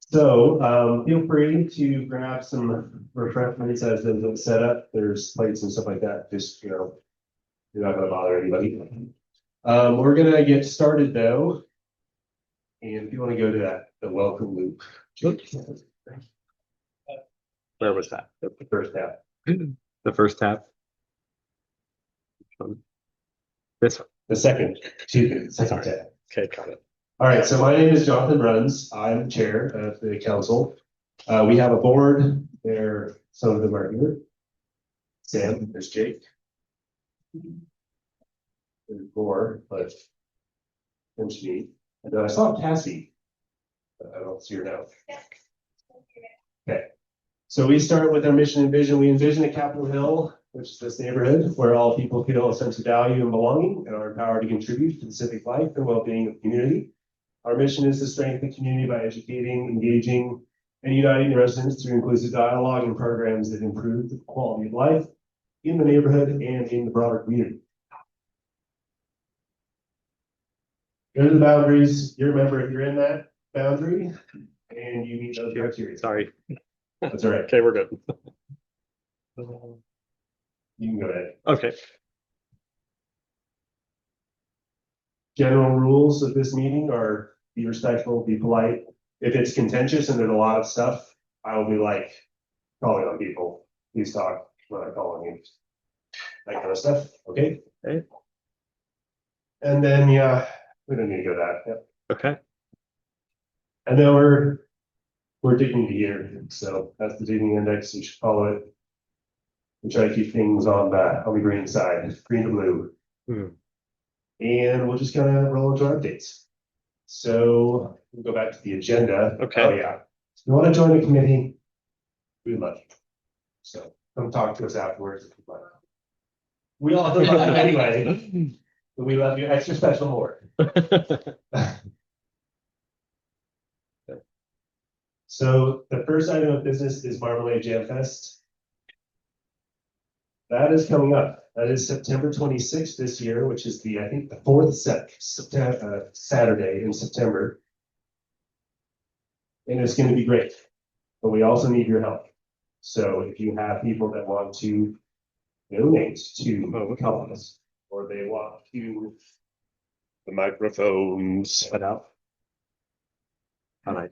So feel free to grab some refreshments as the setup. There's plates and stuff like that. Just, you're not gonna bother anybody. We're gonna get started though. And if you want to go to the welcome loop. Where was that? The first tab. The first tab. This one. The second, second tab. Okay, got it. All right, so my name is Jonathan Bruns. I'm chair of the council. We have a board there. Some of them are here. Sam, there's Jake. There's Gore, but there's me. And then I saw Cassie. But I don't see her now. Okay. So we start with our mission and vision. We envision a Capitol Hill, which is this neighborhood where all people feel a sense of value and belonging and are empowered to contribute to the civic life and well-being of the community. Our mission is to strengthen the community by educating, engaging, and uniting the residents through inclusive dialogue and programs that improve the quality of life in the neighborhood and in the broader community. Go to the boundaries. You remember if you're in that boundary and you meet those criteria. Sorry. That's all right. Okay, we're good. You can go ahead. Okay. General rules of this meeting are be respectful, be polite. If it's contentious and there's a lot of stuff, I will be like calling on people. Please talk when I call on you. That kind of stuff. Okay. Okay. And then yeah, we don't need to go that. Yep. Okay. And then we're dignity here. So that's the dignity index. You should follow it. We try to keep things on the green side, green to blue. And we'll just kind of roll into our updates. So we'll go back to the agenda. Okay. Oh yeah. If you want to join the committee, we'd love you. So come talk to us afterwards if you'd like. We all love you anyway. But we love you extra special more. So the first item of business is Marmalade Jam Fest. That is coming up. That is September 26th this year, which is I think the fourth Saturday in September. And it's going to be great, but we also need your help. So if you have people that want to donate to help us, or they want to the microphones Put out. I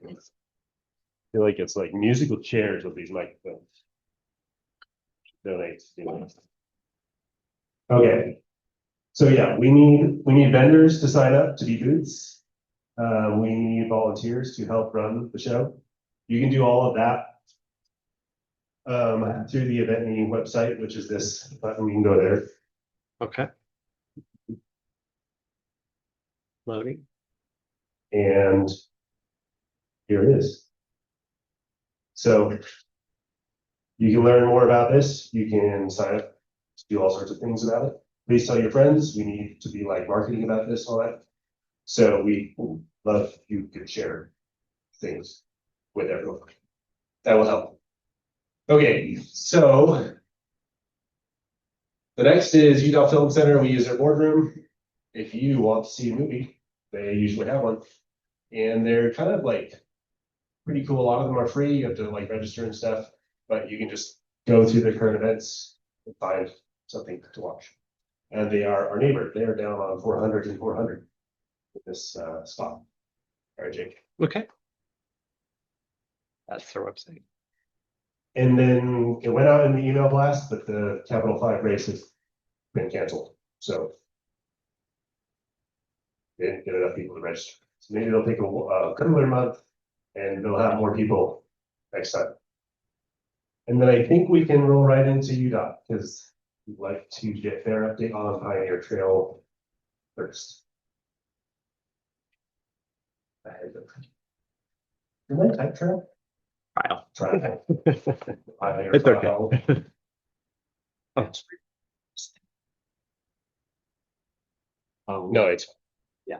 feel like it's like musical chairs with these microphones. Donate. Okay. So yeah, we need vendors to sign up to be booths. We need volunteers to help run the show. You can do all of that through the event meeting website, which is this button. You can go there. Okay. Loading. And here it is. So you can learn more about this. You can sign up to do all sorts of things about it. Please tell your friends. We need to be like marketing about this, all that. So we love if you could share things with everyone. That will help. Okay, so the next is UDOT Film Center. We use their boardroom. If you want to see a movie, they usually have one. And they're kind of like pretty cool. A lot of them are free. You have to like register and stuff, but you can just go through the current events and find something to watch. And they are our neighbor. They are down on 400 and 400 in this spot. All right, Jake. Okay. That's their website. And then it went out in the email blast, but the Capital 5 race has been canceled. So they didn't get enough people to register. So maybe they'll take a cooler month and they'll have more people next time. And then I think we can roll right into UDOT because we'd like to get their update on Pioneer Trail first. Did I type trail? Trial. Pioneer It's Trail. okay. Oh. No, it's Yeah.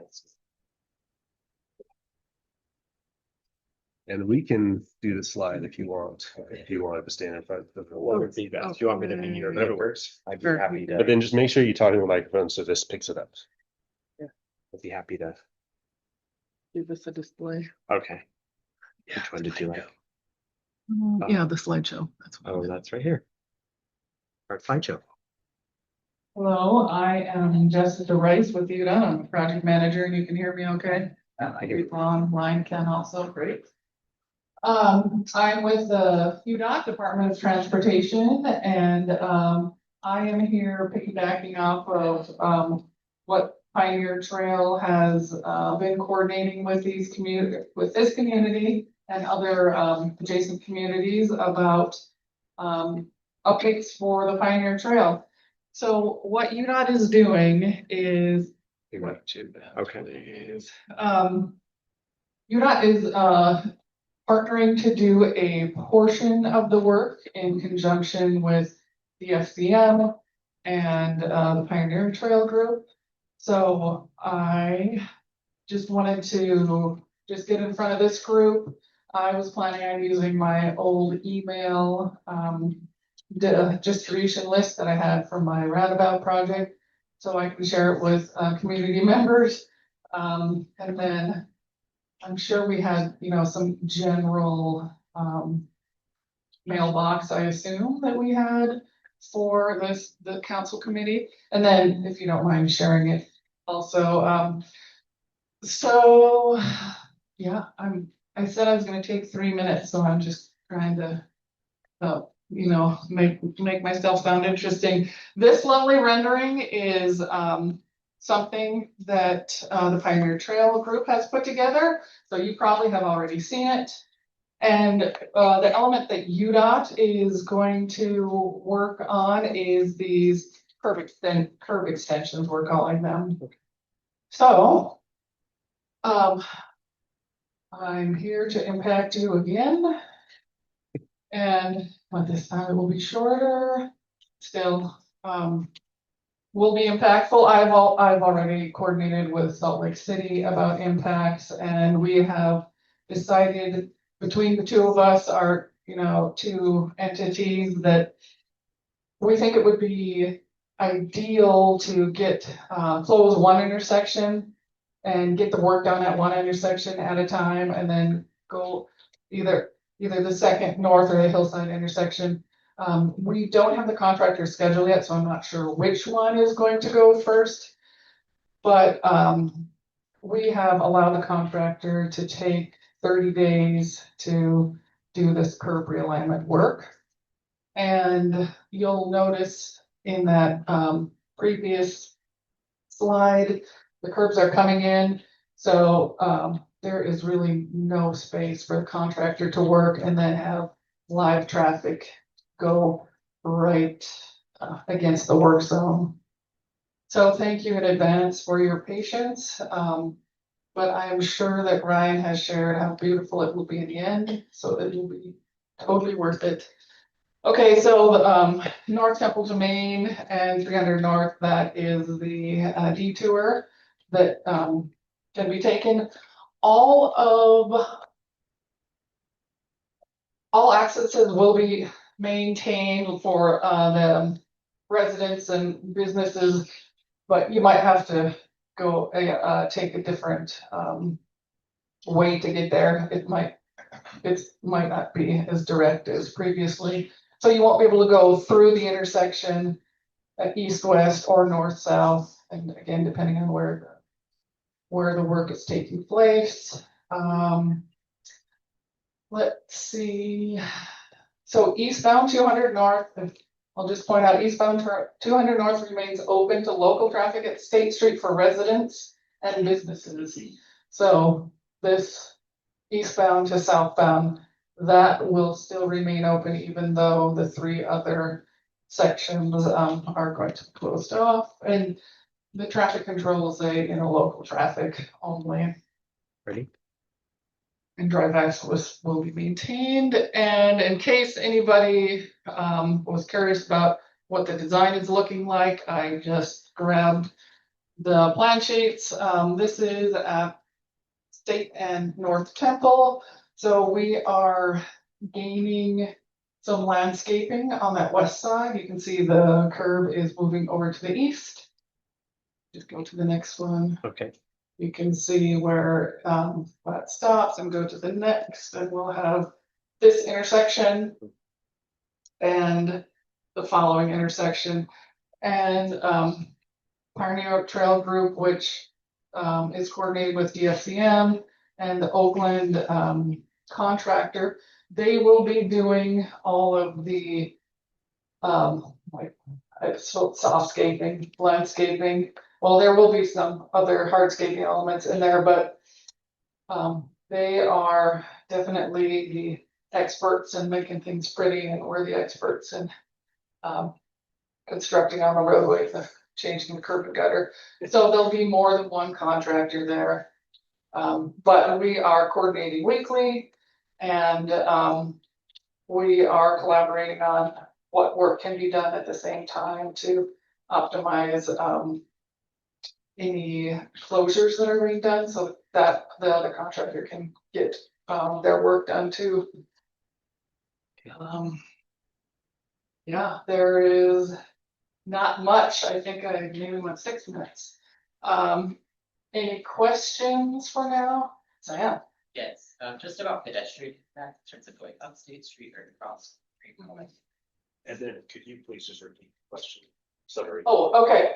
and we can do the slide if you want. If you want to stand in front of the What would be best? Do you want me to be here? Whatever works. I'd be happy to. But then just make sure you talk in the microphone so this picks it up. I'd be happy to. Give us a display. Okay. Which one did you like? Yeah, the slideshow. That's what. Oh, that's right here. Our slideshow. Hello, I am Jessica Rice with UDOT. I'm a project manager and you can hear me okay? I hear you online, can also, great. I'm with the UDOT Department of Transportation and, I am here piggybacking off of, what Pioneer Trail has, been coordinating with this community and other, adjacent communities about, updates for the Pioneer Trail. So what UDOT is doing is. Okay. UDOT is partnering to do a portion of the work in conjunction with the FCM and the Pioneer Trail Group. So I just wanted to just get in front of this group. I was planning on using my old email distribution list that I had from my roundabout project, so I can share it with community members. And then I'm sure we had, some general mailbox, I assume that we had for the council committee. And then if you don't mind sharing it also. So yeah, I said I was gonna take 3 minutes, so I'm just trying to make myself sound interesting. This lovely rendering is something that the Pioneer Trail Group has put together. So you probably have already seen it. And the element that UDOT is going to work on is these curb extensions, we're calling them. So I'm here to impact you again. And but this time it will be shorter, still will be impactful. I've already coordinated with Salt Lake City about impacts, and we have decided between the two of us, our two entities, that we think it would be ideal to close one intersection and get the work done at one intersection at a time, and then go either the second north or the hillside intersection. We don't have the contractor schedule yet, so I'm not sure which one is going to go first. But we have allowed the contractor to take 30 days to do this curb realignment work. And you'll notice in that previous slide, the curbs are coming in. So there is really no space for the contractor to work and then have live traffic go right against the work zone. So thank you in advance for your patience. But I am sure that Ryan has shared how beautiful it will be in the end, so it will be totally worth it. Okay, so North Temple to Main and 300 North, that is the detour that can be taken. All accesses will be maintained for the residents and businesses, but you might have to go take a different way to get there. It might not be as direct as previously. So you won't be able to go through the intersection at east-west or north-south, and again, depending on where the work is taking place. Let's see. So eastbound 200 North, I'll just point out eastbound 200 North remains open to local traffic at State Street for residents and businesses. So this eastbound to southbound, that will still remain open even though the 3 other sections are going to be closed off, and the traffic control will say local traffic only. Ready? And drive access will be maintained. And in case anybody was curious about what the design is looking like, I just grabbed the plan sheets. This is at State and North Temple. So we are gaining some landscaping on that west side. You can see the curb is moving over to the east. Just go to the next one. Okay. you can see where that stops and go to the next, and we'll have this intersection and the following intersection. And Pioneer Trail Group, which is coordinated with DFCM and the Oakland contractor, they will be doing all of the softscaping, landscaping. Well, there will be some other hardscaping elements in there, but they are definitely the experts in making things pretty, and we're the experts in constructing on the roadway, changing the curb and gutter. So there'll be more than one contractor there. But we are coordinating weekly, and we are collaborating on what work can be done at the same time to optimize any closures that are being done, so that the other contractor can get their work done too. Yeah, there is not much. I think I maybe went 6 minutes. Any questions for now? Sam? Yes, just about pedestrian impact in terms of going up State Street or across Street. And then could you please just repeat the question? Sorry. Oh, okay.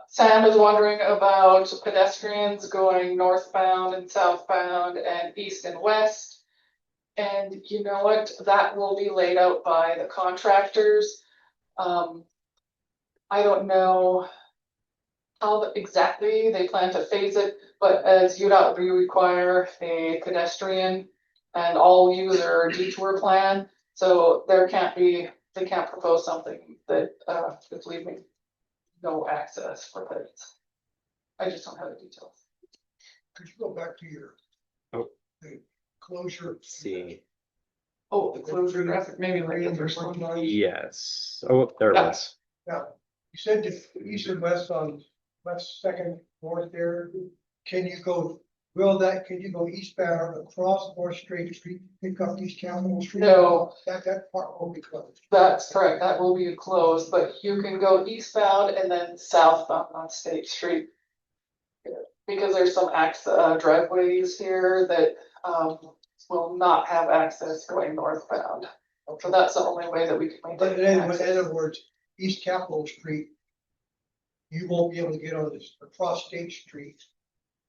Sam is wondering about pedestrians going northbound and southbound and east and west. And you know what? That will be laid out by the contractors. I don't know how exactly they plan to phase it, but as UDOT, we require a pedestrian and all user detour plan. So they can't propose something that is leaving no access for pets. I just don't have the details. Could you go back to your the closure? See, Oh, the closure graphic, maybe like the first one. yes. Oh, there it Yeah. was. Now, you said the east and west on west second north there. Can you go eastbound across North Straight Street, pick up East Capitol Street? No, That part will be closed. that's correct. That will be closed, but you can go eastbound and then southbound on State Street. Because there's some driveways here that will not have access going northbound. So that's the only way that we can But maintain in access. other words, East Capitol Street, you won't be able to get on this across State Street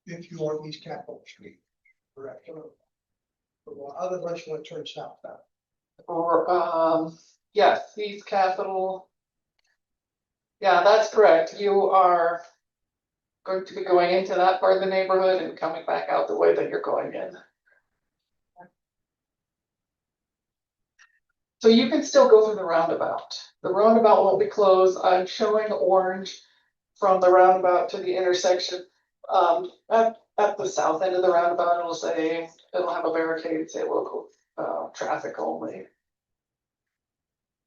if you are on East Capitol Street. Correct. Well, otherwise you want to turn southbound. Or yes, East Capitol. Yeah, that's correct. You are going to be going into that part of the neighborhood and coming back out the way that you're going in. So you can still go through the roundabout. The roundabout won't be closed. I'm showing orange from the roundabout to the intersection. At the south end of the roundabout, it'll have a barricade, say local traffic only.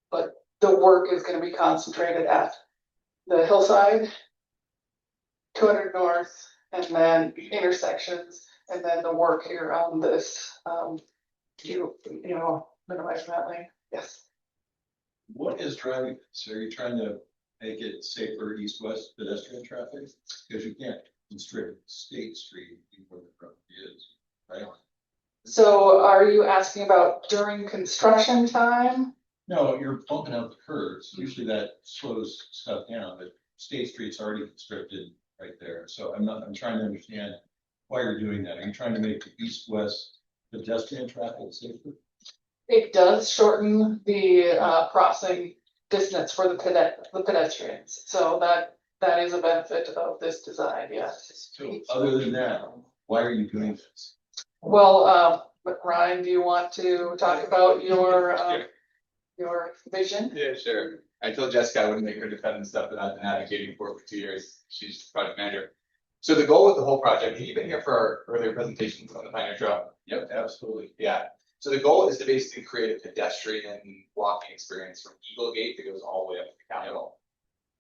But the work is going to be concentrated at the hillside, 200 north, and then intersections, and then the work here on this, minimize that lane. Yes. What is driving this? Are you trying to make it safer east-west pedestrian traffic? Because you can't constrict State Street where the property is, right? So are you asking about during construction time? No, you're bumping out the curves. Usually that slows stuff down, but State Street's already constricted right there. So I'm trying to understand why you're doing that. Are you trying to make the east-west pedestrian traffic safer? It does shorten the crossing distance for the pedestrians. So that is a benefit of this design, yes. So other than that, why are you doing this? Well, Ryan, do you want to talk about your vision? Yeah, sure. I told Jessica I wouldn't make her defend the stuff that I've been advocating for 2 years. She's project manager. So the goal with the whole project, have you been here for our earlier presentations on the Pioneer Trail? Yep, absolutely. Yeah. So the goal is to basically create a pedestrian walking experience from Eagle Gate that goes all the way up to the Capitol.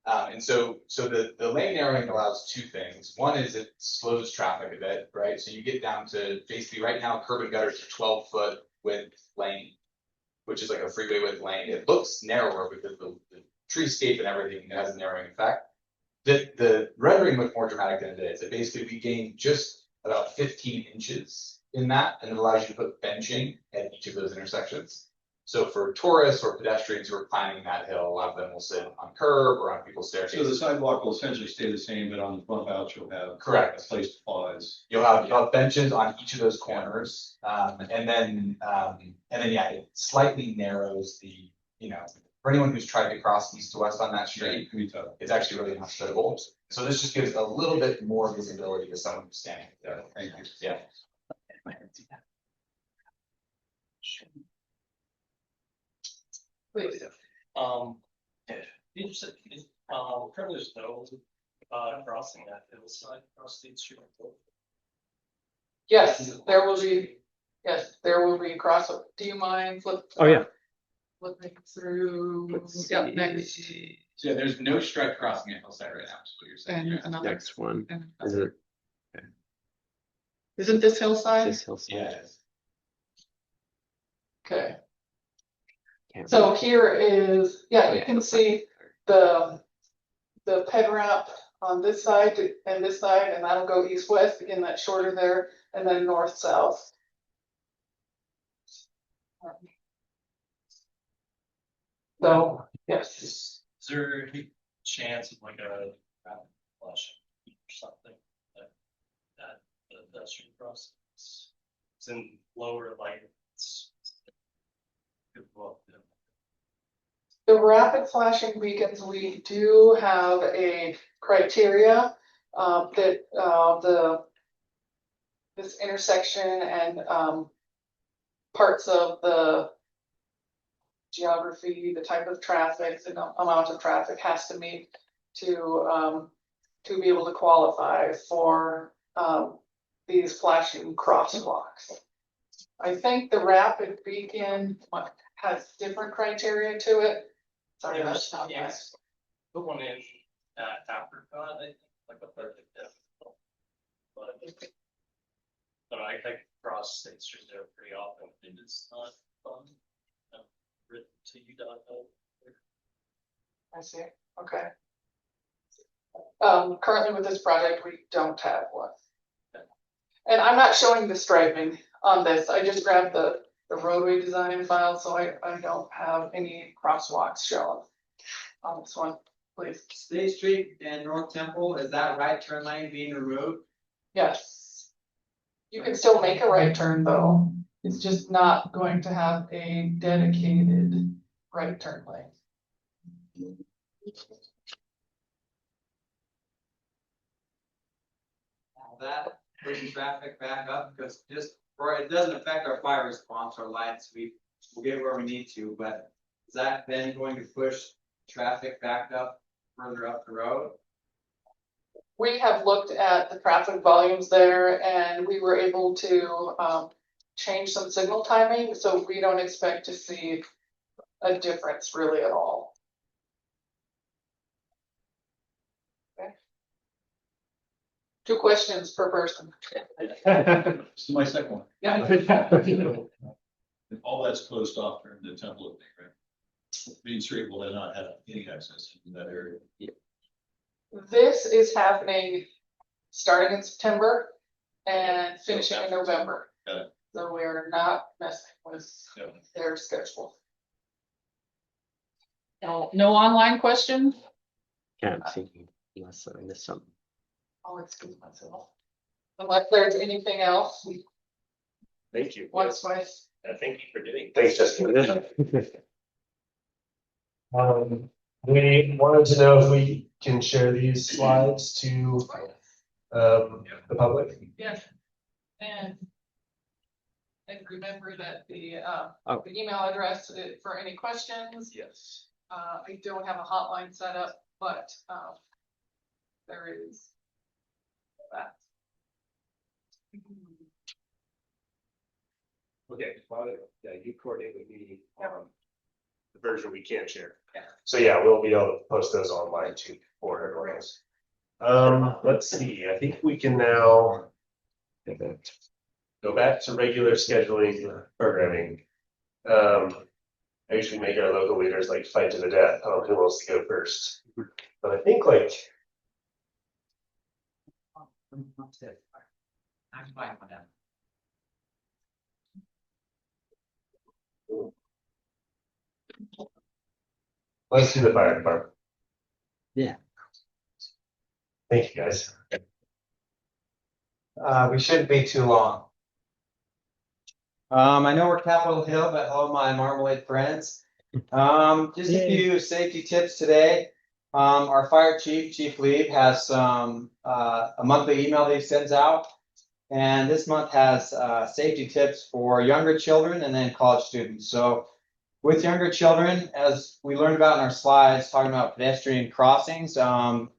And so the lane narrowing allows two things. One is it slows traffic a bit, right? So you get down to basically right now curb and gutters are 12-foot width lane, which is like a freeway width lane. It looks narrower because the treescape and everything has a narrowing effect. the rendering looked more dramatic than it is. It basically, we gained just about 15 inches in that, and it allows you to put benching at each of those intersections. So for tourists or pedestrians who are climbing that hill, a lot of them will sit on curb or on people's So the staircases. sidewalk will essentially stay the same, but on the bump outs, you'll have. Correct. A place to pause. You'll have benches on each of those corners, and then yeah, it slightly narrows the, for anyone who's tried to cross east to west on that Yeah, street, it can be tough. it's actually really hospitable. So this just gives a little bit more visibility to someone who's standing there. Thank you. Yeah. Please. Interesting, currently there's no, crossing that hillside across State Street. Yes, there will be, cross. Do you mind flip? Oh, yeah. Flipping through, yeah, next. So yeah, there's no striped crossing at Hillside right now, is what you're saying. And another. Next one. and Is another. it Isn't this hillside? this hillside? Yeah. Okay, Can't so remember. here is, yeah, you can see the ped ramp on this side and this side, and that'll go east-west, again, that shorter there, and then north-south. So, yes, Is there any chance of like a rapid flush or something that the pedestrian crossing? It's in lower lights. Good luck. the rapid flashing beacons, we do have a criteria that this intersection and parts of the geography, the type of traffic, the amount of traffic has to meet to be able to qualify for these flashing crosswalks. I think the rapid beacon has different criteria to it. Sorry, Yeah, that's not yeah. nice. The one in Apricot, I think, like a perfect example. But I cross State Street there pretty often, and it's not fun. Written to UDOT. I see, okay. Currently with this project, we don't have one. And I'm not showing the striping on this, I just grabbed the roadway design file, so I don't have any crosswalks shown on this one, please. State Street and North Temple, is that right turn lane being removed? Yes. You can still make a right turn though, it's just not going to have a dedicated right turn lane. Now that pushing traffic back up, because it doesn't affect our fire response or lights, we'll get where we need to, but is that then going to push traffic back up further up the road? We have looked at the traffic volumes there and we were able to change some signal timing, so we don't expect to see a difference really at all. Okay. 2 questions per person. This is my second one. Yeah. All that's closed off during the temple thing, right? Main Street will then not have any access in that area. This is happening starting in September and finishing in November. Got it. So we're not messing with Yeah. their schedule. No online question? Can't see unless I missed something. I'll excuse myself. Unless there's anything else, Thank you. what's my, Thank you for doing. Thanks, Justin. We wanted to know if we can share these slides to the public. yes. And remember that the Oh. the email address for any questions. Yes. I don't have a hotline set up, but there is that. Okay, well, yeah, you coordinate with me on the version we can share. Yeah. So yeah, we'll be able to post those online too for everyone else. Let's see, I think we can now go back to regular scheduling programming. I usually make our local leaders like fight to the death on who wants to go first. But I think like I can buy one down. Let's do the fire department. Yeah. Thank you, guys. We shouldn't be too long. I know we're Capitol Hill, but hello, my Marmalade friends. Just a few safety tips today. Our fire chief, Chief Lee, has some a monthly email that he sends out. And this month has safety tips for younger children and then college students. So with younger children, as we learned about in our slides, talking about pedestrian crossings,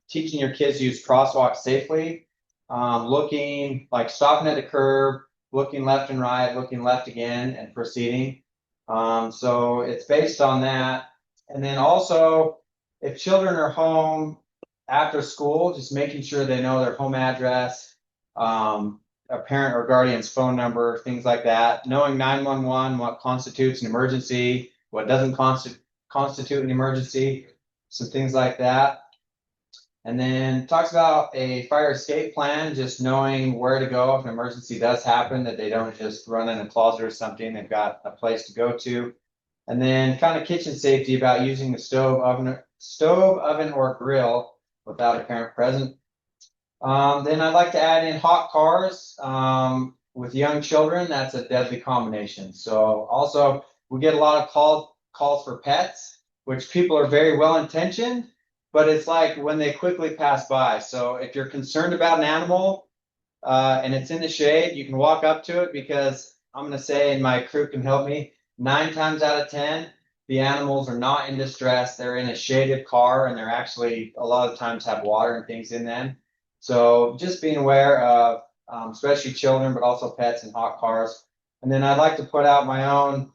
teaching your kids to use crosswalks safely, looking like stopping at the curb, looking left and right, looking left again, and proceeding. So it's based on that. And then also, if children are home after school, just making sure they know their home address, a parent or guardian's phone number, things like that. Knowing 911, what constitutes an emergency, what doesn't constitute an emergency, some things like that. And then talks about a fire escape plan, just knowing where to go if an emergency does happen, that they don't just run in a closet or something, they've got a place to go to. And then kind of kitchen safety about using the stove, oven, or grill without a parent present. Then I'd like to add in hot cars. With young children, that's a deadly combination. So also, we get a lot of calls for pets, which people are very well intentioned, but it's like when they quickly pass by. So if you're concerned about an animal and it's in the shade, you can walk up to it, because I'm going to say, and my crew can help me, 9 times out of 10, the animals are not in distress. They're in a shaded car, and they're actually a lot of times have water and things in them. So just being aware of, especially children, but also pets and hot cars. And then I'd like to put out my own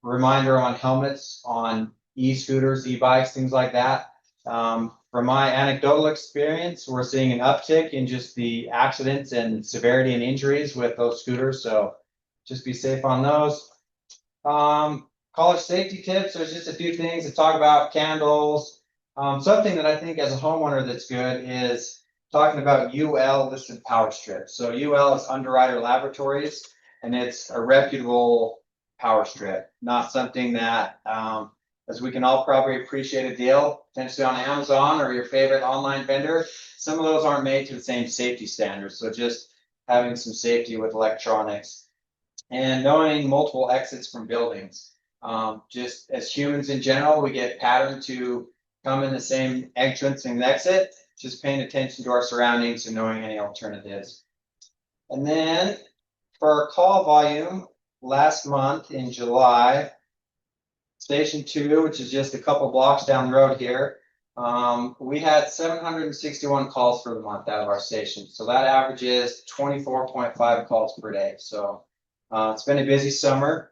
reminder on helmets on e-scooters, e-bikes, things like that. From my anecdotal experience, we're seeing an uptick in just the accidents and severity and injuries with those scooters. So just be safe on those. College safety tips, there's just a few things to talk about. Candles. Something that I think as a homeowner that's good is talking about UL listed power strips. So UL is Underwriter Laboratories, and it's a reputable power strip, not something that, as we can all probably appreciate a deal, potentially on Amazon or your favorite online vendor, some of those aren't made to the same safety standards. So just having some safety with electronics and knowing multiple exits from buildings. Just as humans in general, we get patterned to come in the same entrance and exit, just paying attention to our surroundings and knowing any alternatives. And then for our call volume, last month in July, Station 2, which is just a couple blocks down the road here, we had 761 calls for the month out of our station. So that averages 24.5 calls per day. So it's been a busy summer.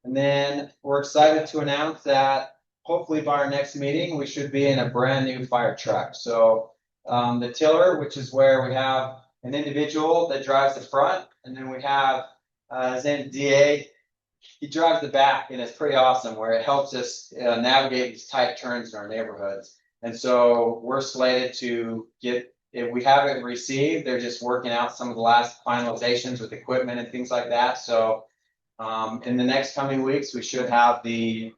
And then we're excited to announce that hopefully by our next meeting, we should be in a brand new fire truck. So the tiller, which is where we have an individual that drives the front, and then we have his name DA. He drives the back, and it's pretty awesome, where it helps us navigate these tight turns in our neighborhoods. And so we're slated to get, if we haven't received, they're just working out some of the last finalizations with equipment and things like that. So in the next coming weeks, we should have the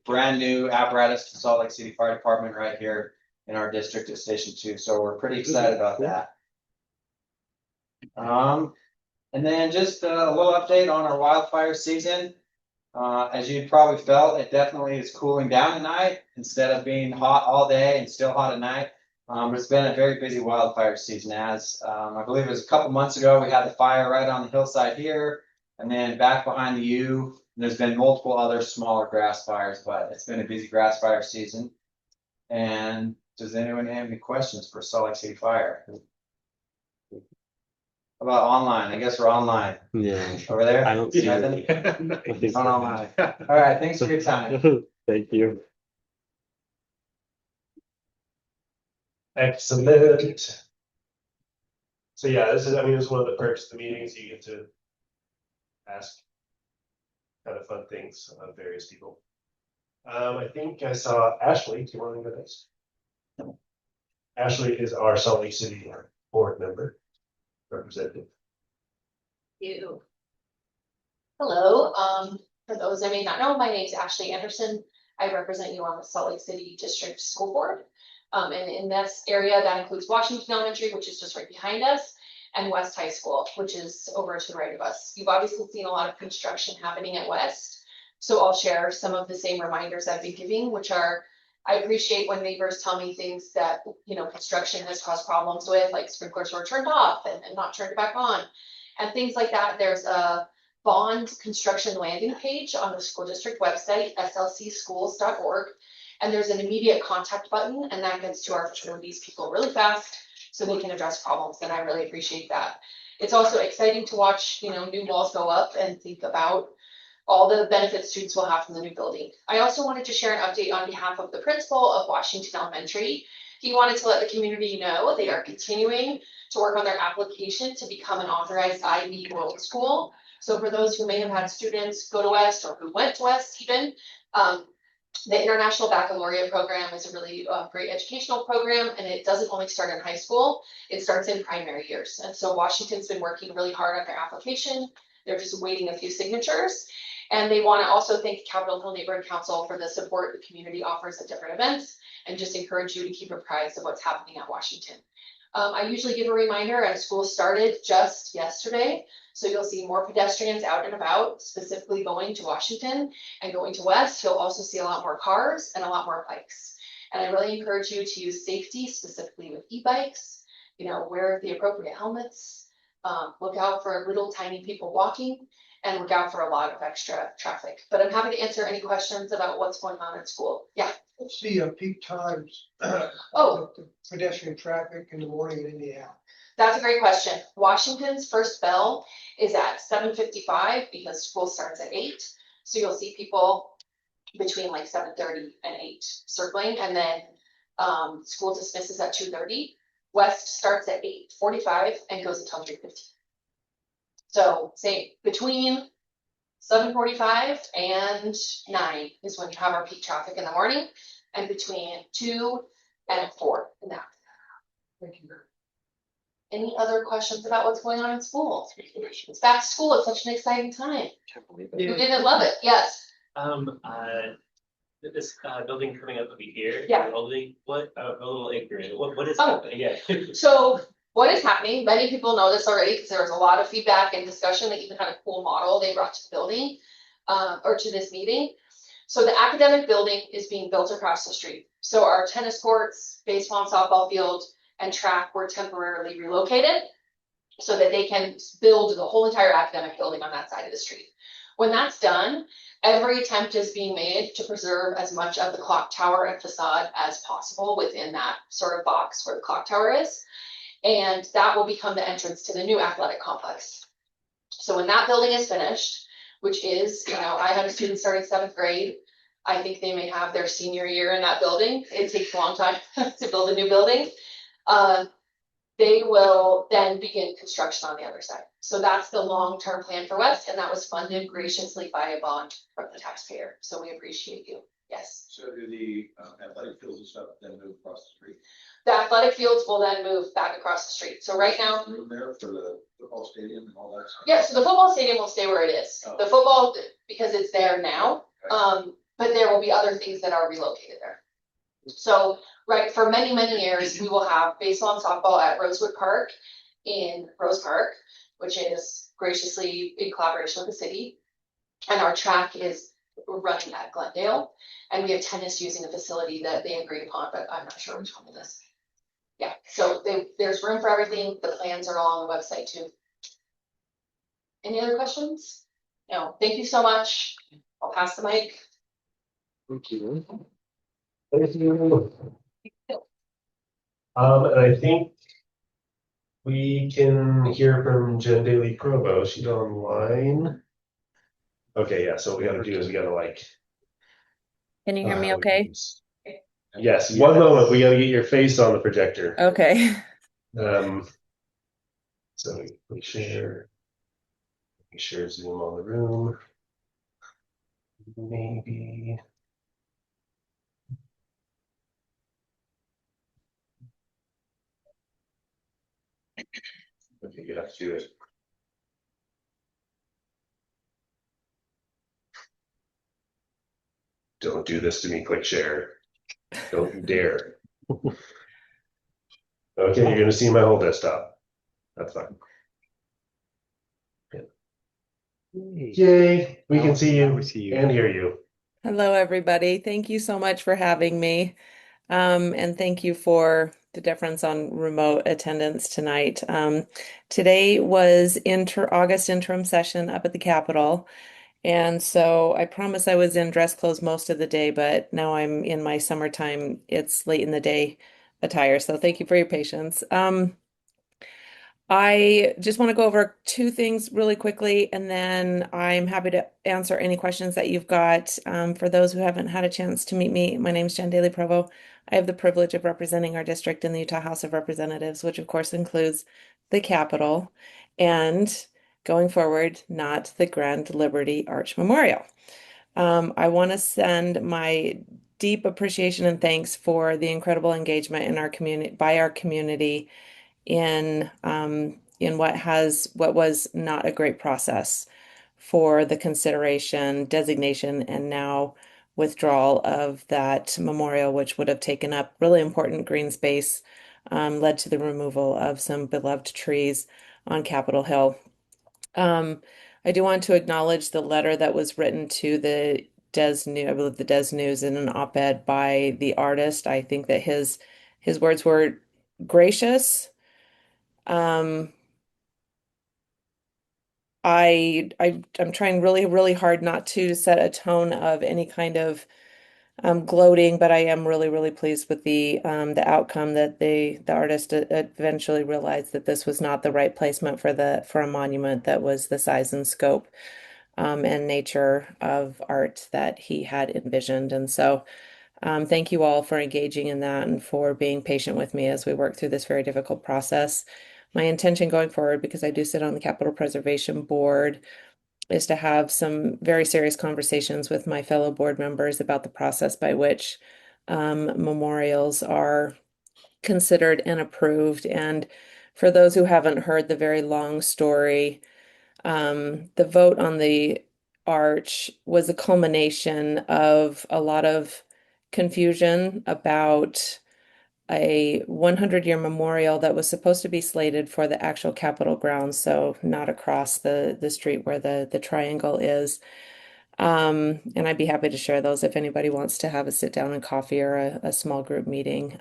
brand new apparatus to Salt Lake City Fire Department right here in our district at Station 2. So we're pretty excited about that. And then just a little update on our wildfire season. As you probably felt, it definitely is cooling down at night instead of being hot all day and still hot at night. It's been a very busy wildfire season. As I believe it was a couple months ago, we had the fire right on the hillside here, and then back behind the U. And there's been multiple other smaller grass fires, but it's been a busy grass fire season. And does anyone have any questions for Salt Lake City Fire? About online? I guess we're online. Yeah. Over there? I don't see Nothing? anything. Not online. All right, thanks for your time. Thank you. Excellent. So yeah, this is one of the perks of the meetings. You get to ask kind of fun things of various people. I think I saw Ashley. Do you want to go next? Ashley is our Salt Lake City board board member representative. You. Hello, for those that may not know, my name is Ashley Anderson. I represent you on the Salt Lake City District School Board. And in this area, that includes Washington Elementary, which is just right behind us, and West High School, which is over to the right of us. You've obviously seen a lot of construction happening at West. So I'll share some of the same reminders I've been giving, which are, I appreciate when neighbors tell me things that, you know, construction has caused problems with, like sprinklers were turned off and not turned back on. And things like that. There's a bond construction landing page on the school district website, slcschools.org. And there's an immediate contact button, and that gets to our facilities people really fast so they can address problems. And I really appreciate that. It's also exciting to watch, you know, new walls go up and think about all the benefits students will have from the new building. I also wanted to share an update on behalf of the principal of Washington Elementary. He wanted to let the community know they are continuing to work on their application to become an authorized IB world school. So for those who may have had students go to West or who went to West even, the International Baccalaureate program is a really great educational program, and it doesn't only start in high school, it starts in primary years. And so Washington's been working really hard on their application. They're just waiting a few signatures. And they want to also thank Capitol Hill Neighborhood Council for the support the community offers at different events, and just encourage you to keep apprised of what's happening at Washington. I usually give a reminder, and school started just yesterday. So you'll see more pedestrians out and about, specifically going to Washington and going to West. You'll also see a lot more cars and a lot more bikes. And I really encourage you to use safety, specifically with e-bikes, you know, wear the appropriate helmets, look out for little tiny people walking, and look out for a lot of extra traffic. But I'm happy to answer any questions about what's going on at school. Yeah. Let's see peak times. Oh, The pedestrian traffic in the morning and in the afternoon. that's a great question. Washington's first bell is at 7:55 because school starts at 8. So you'll see people between like 7:30 and 8 circling, and then school dismisses at 2:30. West starts at 8:45 and goes until 3:15. So say between 7:45 and 9 is when you have our peak traffic in the morning, and between 2 and 4 in the afternoon. Thank you. Any other questions about what's going on in school? It's back to school. It's such an exciting time. Can't believe Who it. didn't love it? Yes. This building coming up over here. Yeah. the Building, what, a little ignorant, what is Oh. happening? Yeah. So what is happening, many people know this already because there was a lot of feedback and discussion. They even had a cool model they brought to the building or to this meeting. So the academic building is being built across the street. So our tennis courts, baseball and softball field, and track were temporarily relocated so that they can build the whole entire academic building on that side of the street. When that's done, every attempt is being made to preserve as much of the clock tower and facade as possible within that sort of box where the clock tower is. And that will become the entrance to the new athletic complex. So when that building is finished, which is, you know, I had a student starting 7th grade. I think they may have their senior year in that building. It takes a long time to build a new building. They will then begin construction on the other side. So that's the long-term plan for West, and that was funded graciously by a bond from the taxpayer. So we appreciate you. Yes. So do the athletic fields and stuff then move across the street? The athletic fields will then move back across the street. So right now, Room there for the football stadium and all that stuff? yeah, so the football stadium will stay where it is. Oh. The football, because it's there now, but there will be other things that are relocated there. So, right, for many, many years, we will have baseball and softball at Rosewood Park in Rose Park, which is graciously in collaboration with the city. And our track is running at Glendale. And we have tennis using a facility that they agreed upon, but I'm not sure which one it is. Yeah, so there's room for everything. The plans are all on the website too. Any other questions? No, thank you so much. I'll pass the mic. Thank you. Thank you. And I think we can hear from Jen Dailey-Provost. She's online. Okay, yeah, so what we gotta do is we gotta like. Can you hear me okay? Yes, one moment, we gotta get your face on the projector. Okay. So we share Zoom on the room. Maybe. Okay, you have to do it. Don't do this to me, click share. Don't you dare. Okay, you're gonna see my whole desktop. That's fine. Yay, we can see Now you we see you. and hear you. Hello, everybody. Thank you so much for having me. And thank you for the deference on remote attendance tonight. Today was August interim session up at the Capitol. And so I promise I was in dress clothes most of the day, but now I'm in my summertime, it's late in the day attire. So thank you for your patience. I just want to go over two things really quickly, and then I'm happy to answer any questions that you've got. For those who haven't had a chance to meet me, my name is Jen Dailey-Provost. I have the privilege of representing our district in the Utah House of Representatives, which of course includes the Capitol and going forward, not the Grand Liberty Arch Memorial. I want to send my deep appreciation and thanks for the incredible engagement in our community by our community in what was not a great process for the consideration, designation, and now withdrawal of that memorial, which would have taken up really important green space, led to the removal of some beloved trees on Capitol Hill. I do want to acknowledge the letter that was written to the Des News, I believe the Des News, in an op-ed by the artist. I think that his words were gracious. Um, I'm trying really, really hard not to set a tone of any kind of gloating, but I am really, really pleased with the outcome that the artist eventually realized that this was not the right placement for a monument that was the size and scope and nature of art that he had envisioned. And so thank you all for engaging in that and for being patient with me as we work through this very difficult process. My intention going forward, because I do sit on the Capital Preservation Board, is to have some very serious conversations with my fellow board members about the process by which memorials are considered and approved. And for those who haven't heard the very long story, the vote on the arch was a culmination of a lot of confusion about a 100-year memorial that was supposed to be slated for the actual Capitol grounds, so not across the street where the triangle is. And I'd be happy to share those if anybody wants to have a sit down and coffee or a small group meeting.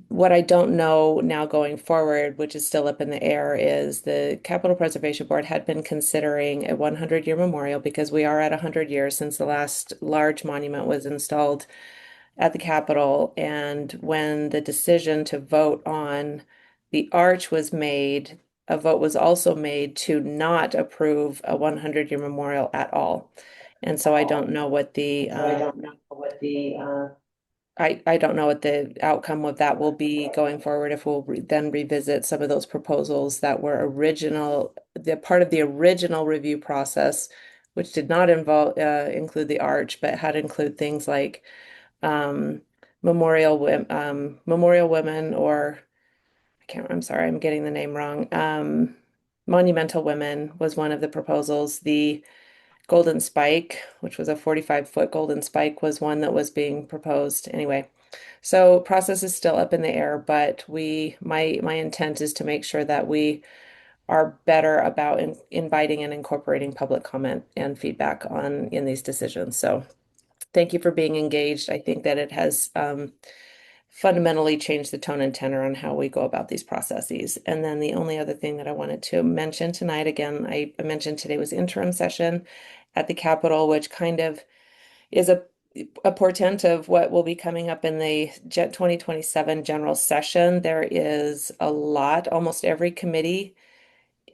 What I don't know now going forward, which is still up in the air, is the Capital Preservation Board had been considering a 100-year memorial because we are at 100 years since the last large monument was installed at the Capitol. And when the decision to vote on the arch was made, a vote was also made to not approve a 100-year memorial at all. And so I don't know what the I don't know what the outcome of that will be going forward, if we'll then revisit some of those proposals that were the part of the original review process, which did not include the arch, but had include things like um, memorial women, or I'm sorry, I'm getting the name wrong. Monumental Women was one of the proposals. The Golden Spike, which was a 45-foot golden spike, was one that was being proposed. Anyway, so process is still up in the air, but my intent is to make sure that we are better about inviting and incorporating public comment and feedback in these decisions. So thank you for being engaged. I think that it has fundamentally changed the tone and tenor on how we go about these processes. And then the only other thing that I wanted to mention tonight, again, I mentioned today was interim session at the Capitol, which kind of is a portent of what will be coming up in the 2027 general session. There is a lot, almost every committee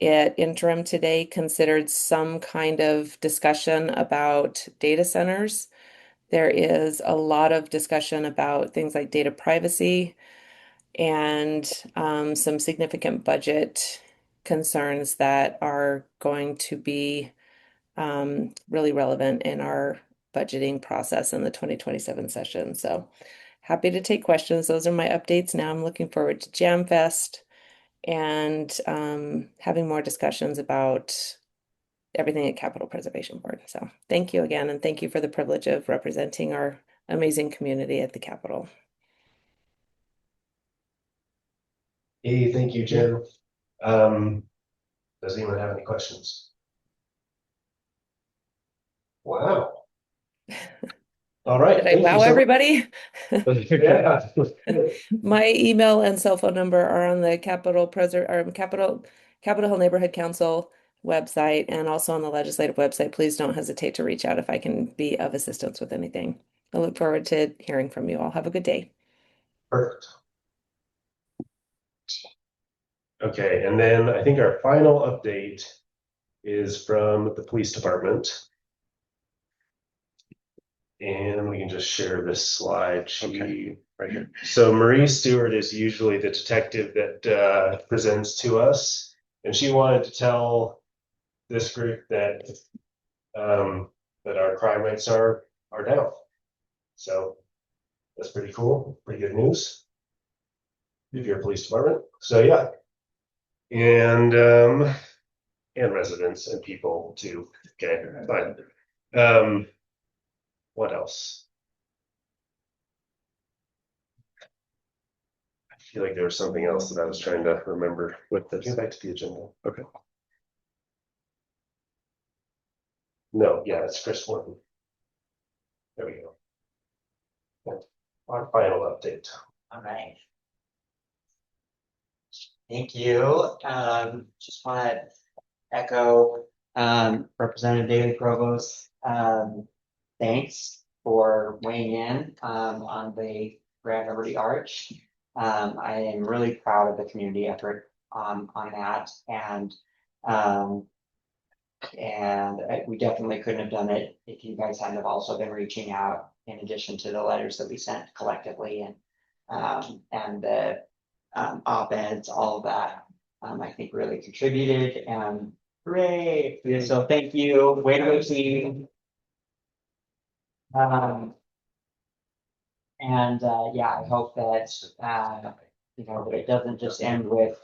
at interim today considered some kind of discussion about data centers. There is a lot of discussion about things like data privacy and some significant budget concerns that are going to be really relevant in our budgeting process in the 2027 session. So happy to take questions. Those are my updates now. I'm looking forward to Jam Fest and having more discussions about everything at Capital Preservation Board. So thank you again, and thank you for the privilege of representing our amazing community at the Capitol. Hey, thank you, Jen. Does anyone have any questions? Wow. All right. Did I thank you wow so much. everybody? Yeah. My email and cell phone number are on the Capitol Hill Neighborhood Council website and also on the legislative website. Please don't hesitate to reach out if I can be of assistance with anything. I look forward to hearing from you all. Have a good day. Perfect. Okay, and then I think our final update is from the police department. And we can just share this slide. Right here. So Marie Stewart is usually the detective that presents to us, and she wanted to tell this group that that our crime rates are down. So that's pretty cool, pretty good news if you're a police department. So yeah, and residents and people too. Okay, fine. What else? I feel like there was something else that I was trying to remember with this. Get back to the agenda. Okay. No, yeah, it's Chris Wharton. There we go. Yeah. Our final update. All right. Thank you. Just want to echo Representative Dailey-Provost. Thanks for weighing in on the Grand Liberty Arch. I am really proud of the community effort on that, and we definitely couldn't have done it if you guys hadn't have also been reaching out in addition to the letters that we sent collectively and the op-eds, all of that. I think really contributed, and hooray! So thank you. Way to go, team. Yeah, I hope that that it doesn't just end with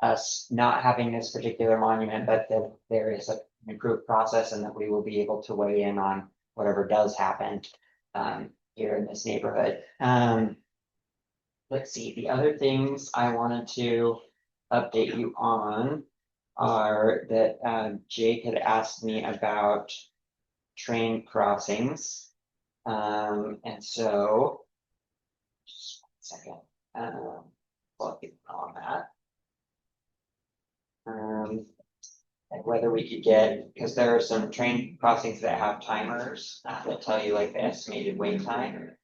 us not having this particular monument, but that there is an improved process and that we will be able to weigh in on whatever does happen here in this neighborhood. Let's see, the other things I wanted to update you on are that Jake had asked me about train crossings. And so, just 1 second, we'll get on that. And whether we could get, because there are some train crossings that have timers that tell you like the estimated wait time.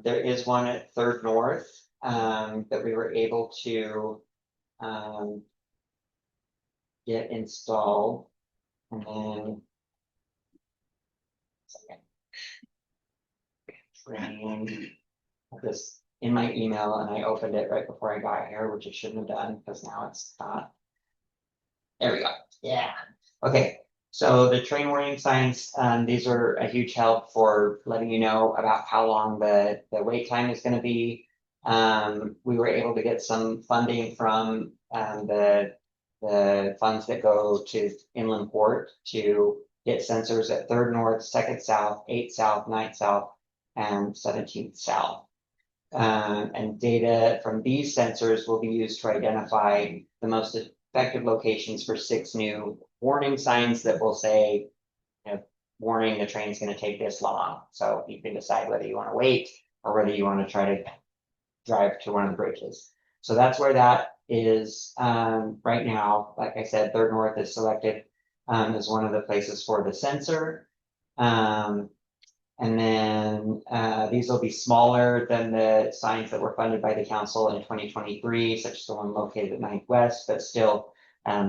There is one at 3rd North that we were able to get installed, and then train this in my email, and I opened it right before I got here, which I shouldn't have done because now it's not. There we go. Yeah. Okay. So the train warning signs, these are a huge help for letting you know about how long the wait time is going to be. We were able to get some funding from the funds that go to Inland Port to get sensors at 3rd North, 2nd South, 8th South, 9th South, and 17th South. And data from these sensors will be used to identify the most effective locations for 6 new warning signs that will say, warning, the train's going to take this long. So you can decide whether you want to wait or whether you want to try to drive to one of the bridges. So that's where that is right now. Like I said, 3rd North is selected as one of the places for the sensor. And then these will be smaller than the signs that were funded by the council in 2023, such as the one located at 9th West, but still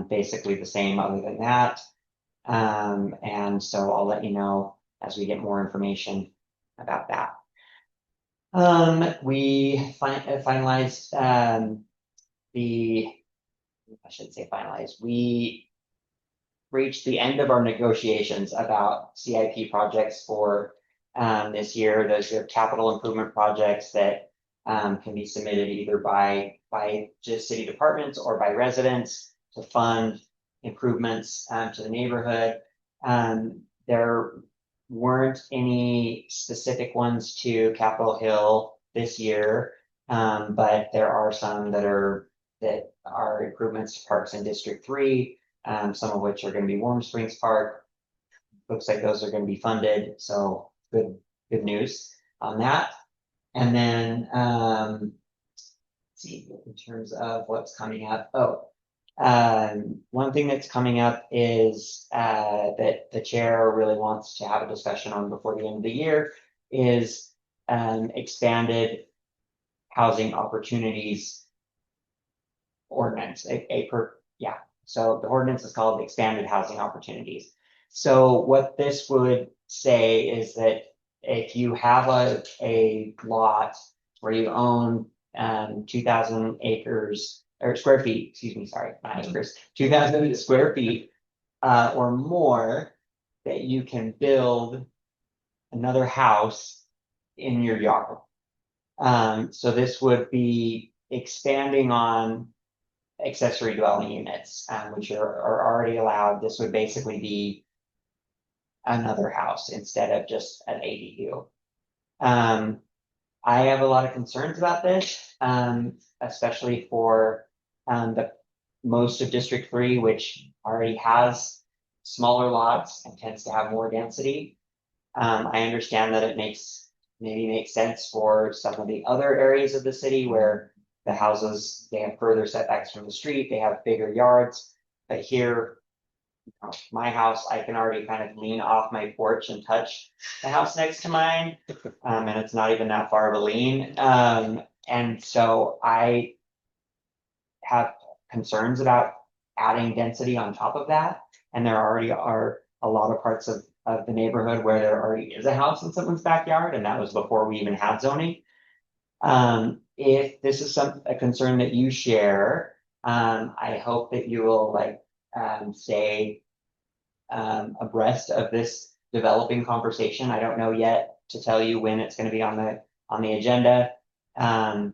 basically the same other than that. And so I'll let you know as we get more information about that. We finalized I shouldn't say finalized. We reached the end of our negotiations about CIP projects for this year. Those are capital improvement projects that can be submitted either by just city departments or by residents to fund improvements to the neighborhood. There weren't any specific ones to Capitol Hill this year, but there are some that are improvements to parks in District 3, some of which are going to be Warm Springs Park. Looks like those are going to be funded, so good news on that. And then let's see, in terms of what's coming up. One thing that's coming up is that the chair really wants to have a discussion on before the end of the year is expanded housing opportunities ordinance. So the ordinance is called expanded housing opportunities. So what this would say is that if you have a lot where you own 2,000 acres or square feet, excuse me, sorry, not acres, 2,000 square feet or more, that you can build another house in your yard. So this would be expanding on accessory dwelling units, which are already allowed. This would basically be another house instead of just an ADU. I have a lot of concerns about this, especially for the most of District 3, which already has smaller lots and tends to have more density. I understand that it maybe makes sense for some of the other areas of the city where the houses, they have further setbacks from the street, they have bigger yards, but here, my house, I can already kind of lean off my porch and touch the house next to mine, and it's not even that far of a lean. And so I have concerns about adding density on top of that, and there already are a lot of parts of the neighborhood where there already is a house in someone's backyard, and that was before we even had zoning. If this is a concern that you share, I hope that you will stay abreast of this developing conversation. I don't know yet to tell you when it's going to be on the agenda. And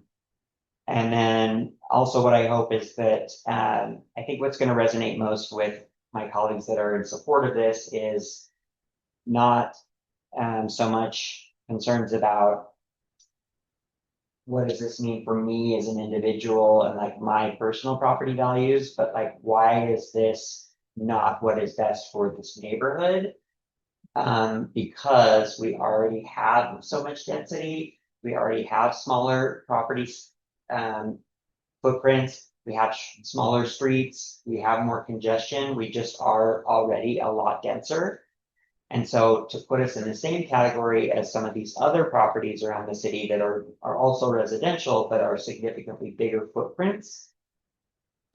then also what I hope is that I think what's going to resonate most with my colleagues that are in support of this is not so much concerns about what does this mean for me as an individual and like my personal property values, but like, why is this not what is best for this neighborhood? Because we already have so much density, we already have smaller properties, footprints, we have smaller streets, we have more congestion, we just are already a lot denser. And so to put us in the same category as some of these other properties around the city that are also residential, but are significantly bigger footprints,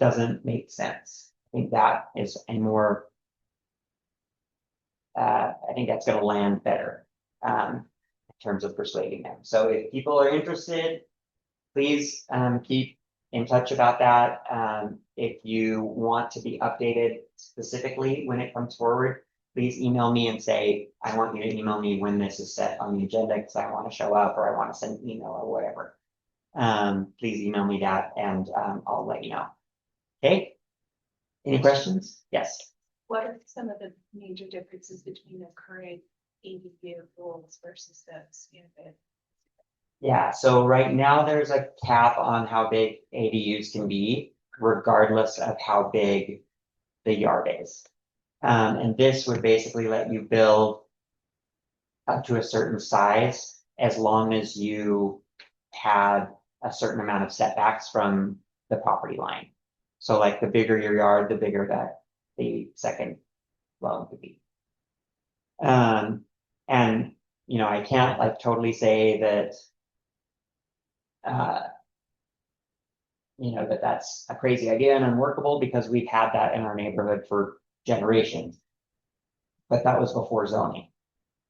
doesn't make sense. I think that is a more, I think that's going to land better in terms of persuading them. So if people are interested, please keep in touch about that. If you want to be updated specifically when it comes forward, please email me and say, I want you to email me when this is set on the agenda because I want to show up or I want to send an email or whatever. Please email me that and I'll let you know. Okay. Any questions? Yes. What are some of the major differences between the current ADU rules versus those? Yeah, so right now there's a cap on how big ADUs can be, regardless of how big the yard is. And this would basically let you build up to a certain size as long as you had a certain amount of setbacks from the property line. So like the bigger your yard, the bigger that the second dwelling could be. And you know, I can't like totally say that you know, that's a crazy idea and unworkable because we've had that in our neighborhood for generations, but that was before zoning.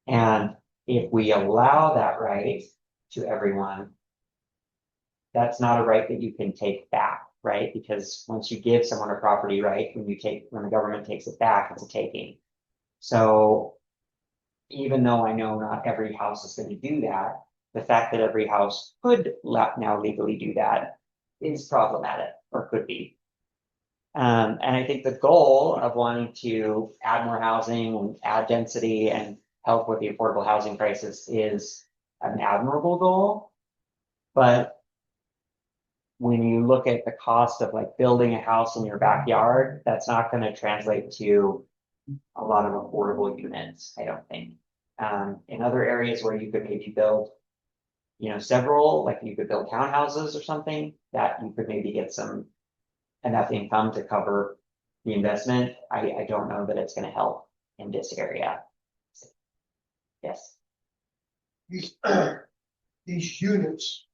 And if we allow that right to everyone, that's not a right that you can take back. right? Because once you give someone a property right, when the government takes it back, it's a taking. So even though I know not every house is gonna do that, the fact that every house could now legally do that is problematic, or could be. And I think the goal of wanting to add more housing and add density and help with the affordable housing crisis is an admirable goal. But when you look at the cost of like building a house in your backyard, that's not going to translate to a lot of affordable units, I don't think. In other areas where you could maybe build, several, like you could build townhouses or something, that you could maybe get enough income to cover the investment. I don't know that it's going to help in this area. Yes. These units.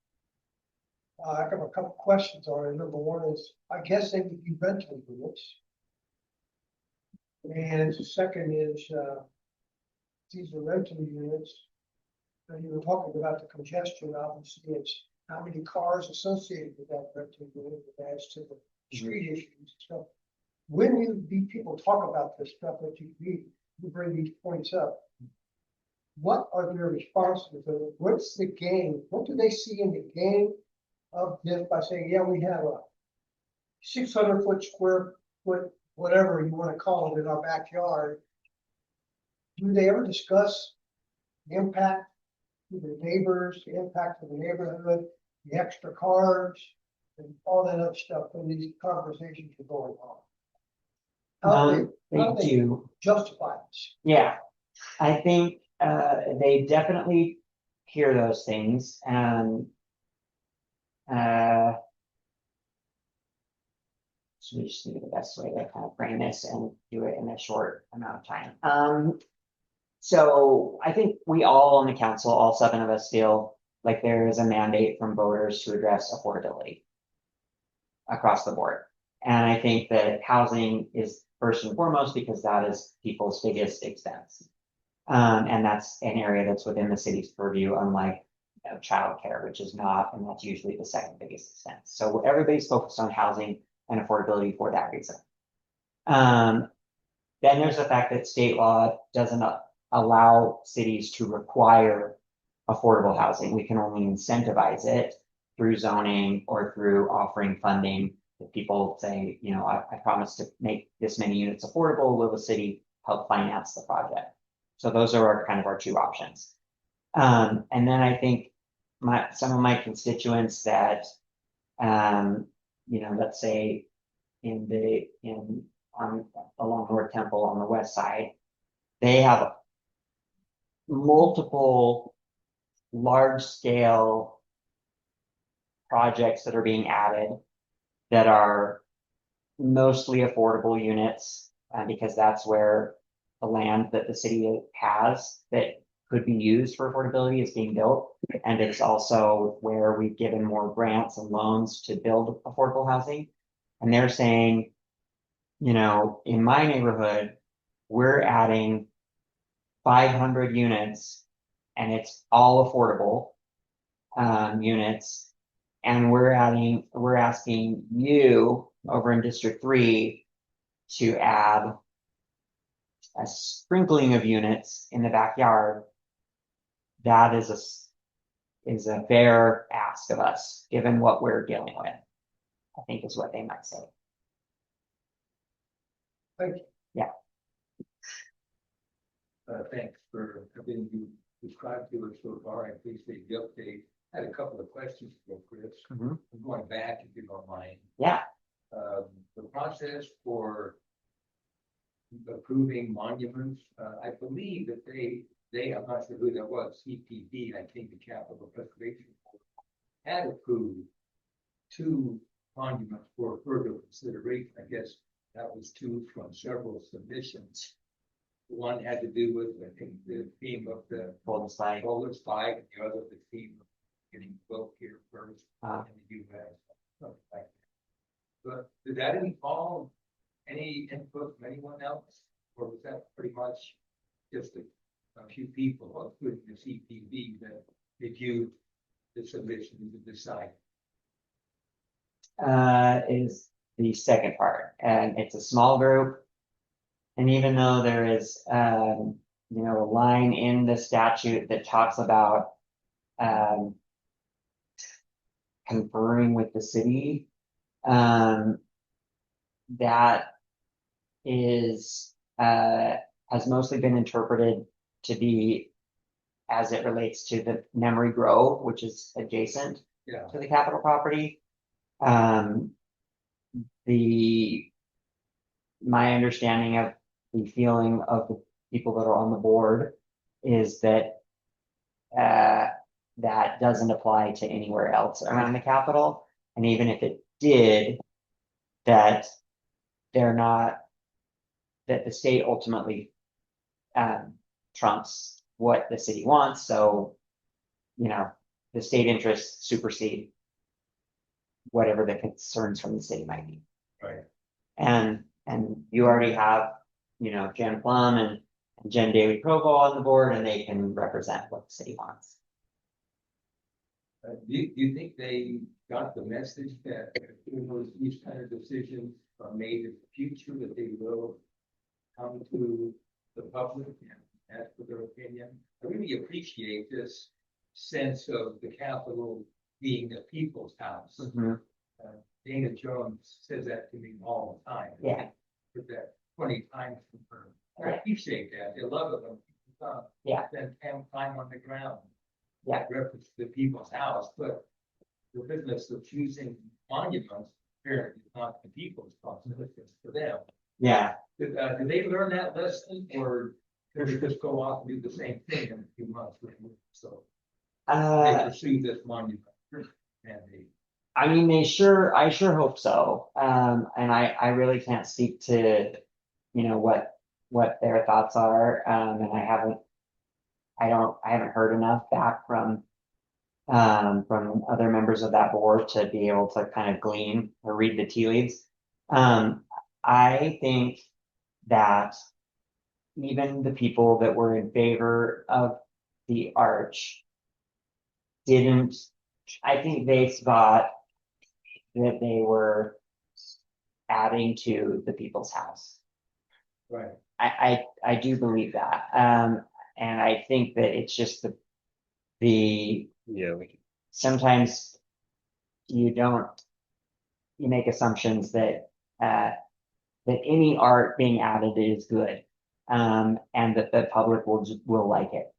I have a couple questions on it. Number one is, I guess they would be rental units. And the second is, these are rental units. And you were talking about the congestion, obviously, it's how many cars associated with that rental unit as to the street issues and stuff. When people talk about this stuff that you read, you bring these points up. What are their responses? What's the gain? What do they see in the gain of this by saying, yeah, we have a 600 square foot, whatever you want to call it, in our backyard? Do they ever discuss the impact to the neighbors, the impact to the neighborhood, the extra cars, and all that other stuff when these conversations are going on? How do They do. justify this? Yeah, I think they definitely hear those things, and so we just think of the best way to kind of frame this and do it in a short amount of time. So I think we all on the council, all 7 of us, feel like there is a mandate from voters to address affordability across the board. And I think that housing is first and foremost because that is people's biggest expense. And that's an area that's within the city's purview, unlike childcare, which is not, and that's usually the second biggest expense. So everybody's focused on housing and affordability for that reason. Then there's the fact that state law doesn't allow cities to require affordable housing. We can only incentivize it through zoning or through offering funding. If people say, I promise to make this many units affordable, will the city help finance the project? So those are kind of our 2 options. And then I think some of my constituents that, let's say along North Temple on the west side, they have multiple large scale projects that are being added that are mostly affordable units, because that's where the land that the city has that could be used for affordability is being built. And it's also where we've given more grants and loans to build affordable housing. And they're saying, in my neighborhood, we're adding 500 units and it's all affordable units. And we're asking you over in District 3 to add a sprinkling of units in the backyard. That is a fair ask of us, given what we're dealing with, I think is what they might say. Thank you. Yeah. Thanks for everything you described to us so far. I appreciate the update. I had a couple of questions for Chris. I'm going back, if you don't mind. Yeah. The process for approving monuments, I believe that I'm not sure who that was, CPD, I think the Capital Preservation Board, had approved 2 monuments for further consideration. I guess that was 2 from several submissions. One had to do with, I think, the theme of the Golden Spike, and the other the theme of getting built here first in the U.S. Something like that. But did that involve any input from anyone else, or was that pretty much just a few people, including the CPB, that reviewed the submission to decide? is the second part, and it's a small group. And even though there is, a line in the statute that talks about, conferring with the city, that is, has mostly been interpreted to be as it relates to the Memory Grove, which is adjacent Yeah. to the Capitol property. My understanding of the feeling of the people that are on the board is that that doesn't apply to anywhere else around the Capitol. And even if it did, that that the state ultimately trumps what the city wants. So, the state interests supersede whatever the concerns from the city might be. Right. And you already have, Jen Plum and Jen Dailey-Provost on the board, and they can represent what the city wants. Do you think they got the message that these kind of decisions are made in the future, that they will come to the public and ask for their opinion? I really appreciate this sense of the Capitol being the people's house. Dana Jones says that to me all the time. Yeah. With that 20 times from her. I appreciate that. They love it when people spend time on the ground. Yeah. Reference to the people's house, but the business of choosing monuments apparently is not the people's responsibility, it's for them. Yeah. Did they learn that lesson, or did they just go off and do the same thing in a few months? So they pursue this monument. I mean, I sure hope so. And I really can't speak to, what their thoughts are. And I haven't heard enough back from other members of that board to be able to kind of glean or read the tea leaves. I think that even the people that were in favor of the arch I think they thought that they were adding to the people's house. Right. I do believe that. And I think that it's just sometimes you make assumptions that any art being added is good, and that the public will like it.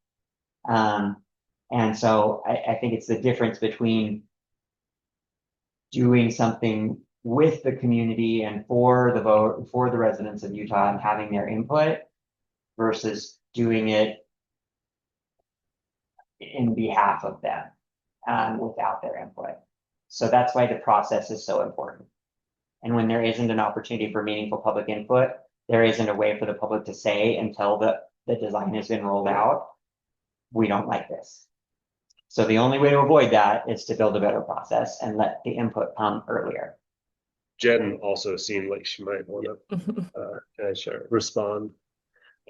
And so I think it's the difference between doing something with the community and for the residents of Utah and having their input versus doing it in behalf of them, without their input. So that's why the process is so important. And when there isn't an opportunity for meaningful public input, there isn't a way for the public to say until the design has been rolled out, we don't like this. So the only way to avoid that is to build a better process and let the input come earlier. Jen also seemed like she might want to respond.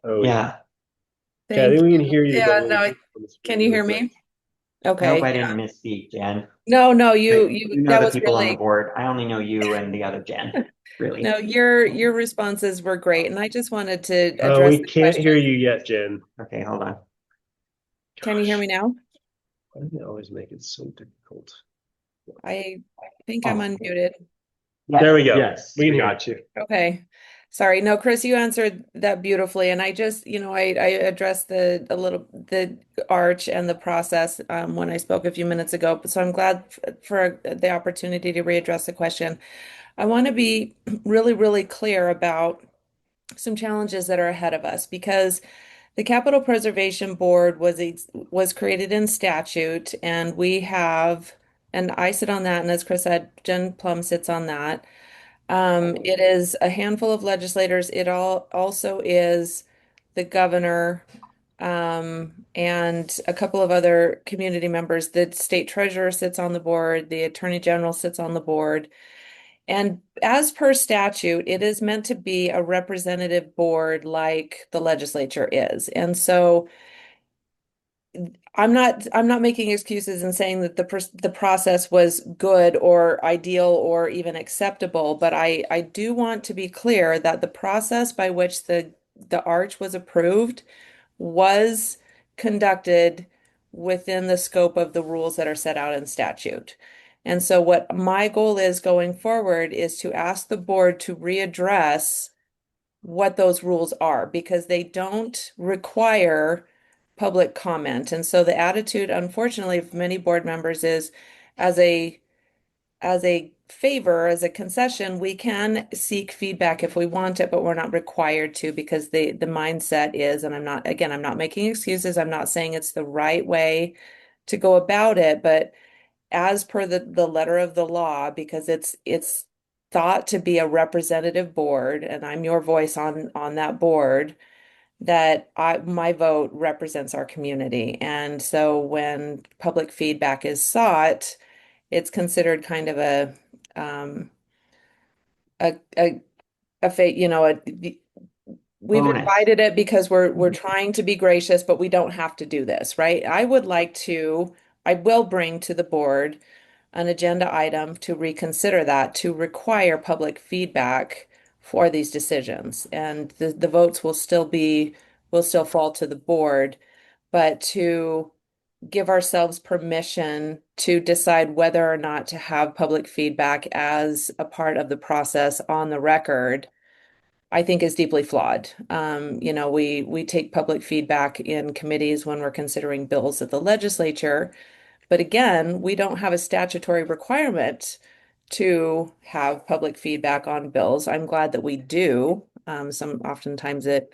Oh yeah. Okay, I think we can hear you. Yeah, no, can you hear me? Okay. I hope I didn't misspeak, Jen. No, you know that the was people on really the board. I only know you and the other Jen, really. no, your responses were great, and I just wanted to Oh, address we the can't question. hear you yet, Jen. Okay, hold on. Can you hear me now? Why do they always make it so difficult? I think I'm unmuted. There we go. Yes, we we got you. Okay. Sorry. No, Chris, you answered that beautifully. And I just, I addressed the arch and the process when I spoke a few minutes ago. So I'm glad for the opportunity to readdress the question. I want to be really, really clear about some challenges that are ahead of us, because the Capital Preservation Board was created in statute, and and I sit on that, and as Chris said, Jen Plum sits on that. It is a handful of legislators. It also is the governor, and a couple of other community members. The state treasurer sits on the board. The attorney general sits on the board. And as per statute, it is meant to be a representative board like the legislature is. And so I'm not making excuses and saying that the process was good or ideal or even acceptable, but I do want to be clear that the process by which the arch was approved was conducted within the scope of the rules that are set out in statute. And so what my goal is going forward is to ask the board to readdress what those rules are because they don't require public comment. And so the attitude, unfortunately, of many board members is as a favor, as a concession, we can seek feedback if we want it, but we're not required to because the mindset is, and I'm not making excuses. I'm not saying it's the right way to go about it, but as per the letter of the law, because it's thought to be a representative board, and I'm your voice on that board, that my vote represents our community. And so when public feedback is sought, it's considered kind of um a fate, we've Bonus. invited it because we're trying to be gracious, but we don't have to do this, right? I will bring to the board an agenda item to reconsider that, to require public feedback for these decisions. And the votes will still fall to the board, but to give ourselves permission to decide whether or not to have public feedback as a part of the process on the record, I think is deeply flawed. We take public feedback in committees when we're considering bills at the legislature, but again, we don't have a statutory requirement to have public feedback on bills. I'm glad that we do. Oftentimes it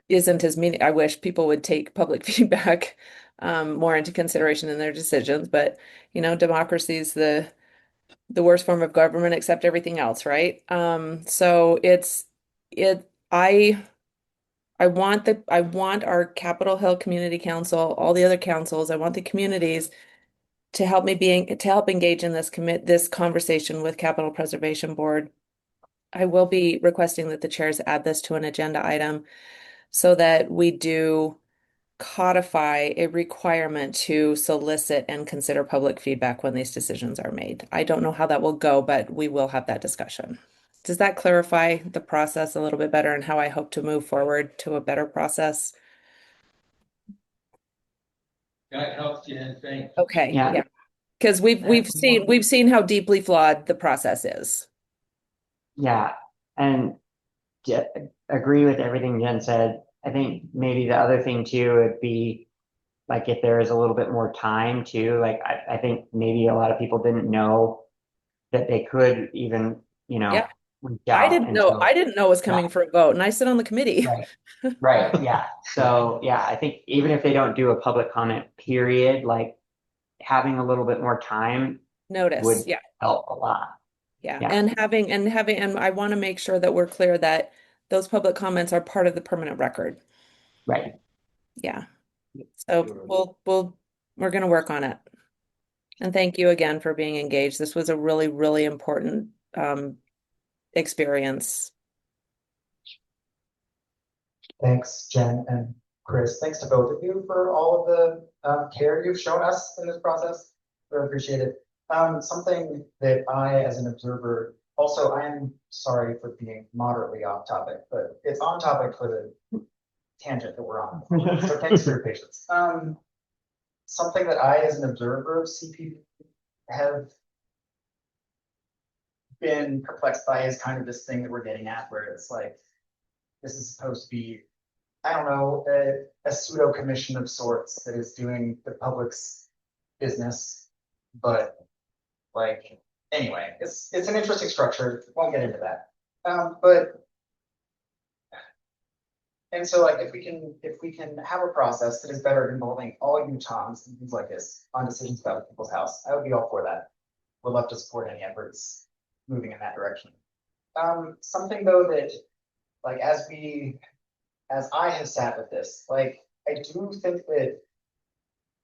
isn't as meaning. I wish people would take public feedback more into consideration in their decisions, but democracy is the worst form of government except everything else, right? So it I want our Capitol Hill Community Council, all the other councils, I want the communities to help engage in this conversation with Capital Preservation Board. I will be requesting that the chairs add this to an agenda item so that we do codify a requirement to solicit and consider public feedback when these decisions are made. I don't know how that will go, but we will have that discussion. Does that clarify the process a little bit better and how I hope to move forward to a better process? That helps you, thanks. Okay, Yeah. yeah. Because we've seen how deeply flawed the process is. Yeah, and agree with everything Jen said. I think maybe the other thing too would be like if there is a little bit more time too, like I think maybe a lot of people didn't know that they could even, Yeah. reach I out. didn't And know so, it was coming for a vote, and I sit on the committee. right, right, yeah. So yeah, I think even if they don't do a public comment period, like having a little bit more time Notice, would yeah. help a lot. Yeah, Yeah. and I want to make sure that we're clear that those public comments are part of the permanent record. Right. Yeah. So we're going to work on it. And thank you again for being engaged. This was a really, really important experience. Thanks, Jen and Chris. Thanks to both of you for all of the care you've shown us in this process. Really appreciate it. Something that I, as an observer, also, I am sorry for being moderately off topic, but it's on topic for the tangent that we're on. So thanks for your patience. Something that I, as an observer of CPB, have been perplexed by is kind of this thing that we're getting at, where it's like, this is supposed to be, I don't know, a pseudo commission of sorts that is doing the public's business, but like, anyway, it's an interesting structure. Won't get into that. And so like if we can have a process that is better at involving all Utahns and things like this on decisions about people's house, I would be all for that. Would love to support any efforts moving in that direction. Something though that like as I have sat with this, like I do think that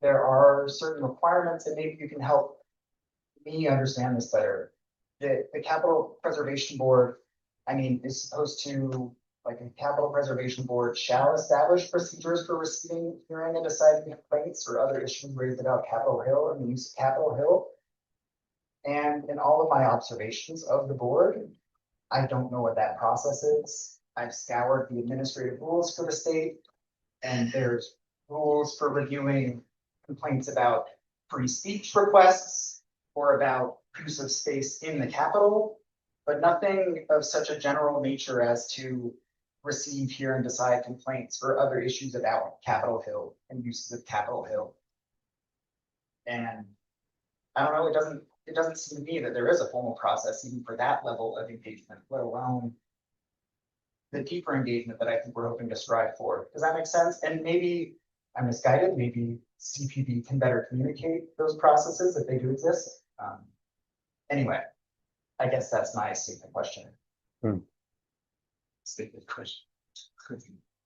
there are certain requirements, and maybe you can help me understand this better. The Capital Preservation Board, I mean, is supposed to like a capital preservation board shall establish procedures for receiving, hearing and deciding complaints or other issues raised about Capitol Hill and the use of Capitol Hill. And in all of my observations of the board, I don't know what that process is. I've scoured the administrative rules for the state, and there's rules for reviewing complaints about free speech requests or about use of space in the Capitol, but nothing of such a general nature as to receive, hear, and decide complaints or other issues about Capitol Hill and uses of Capitol Hill. And I don't know, it doesn't seem to me that there is a formal process even for that level of engagement, let alone the deeper engagement that I think we're hoping to strive for. Does that make sense? And maybe I'm misguided, maybe CPB can better communicate those processes if they do exist. Anyway, I guess that's my statement question. Statement question.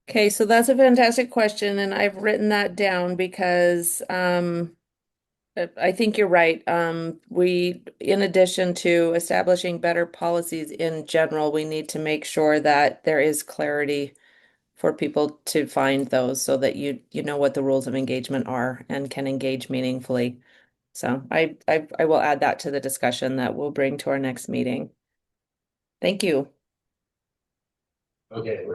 Okay, so that's a fantastic question, and I've written that down because I think you're right. We, in addition to establishing better policies in general, we need to make sure that there is clarity for people to find those so that you know what the rules of engagement are and can engage meaningfully. So I will add that to the discussion that we'll bring to our next meeting. Thank you. Okay,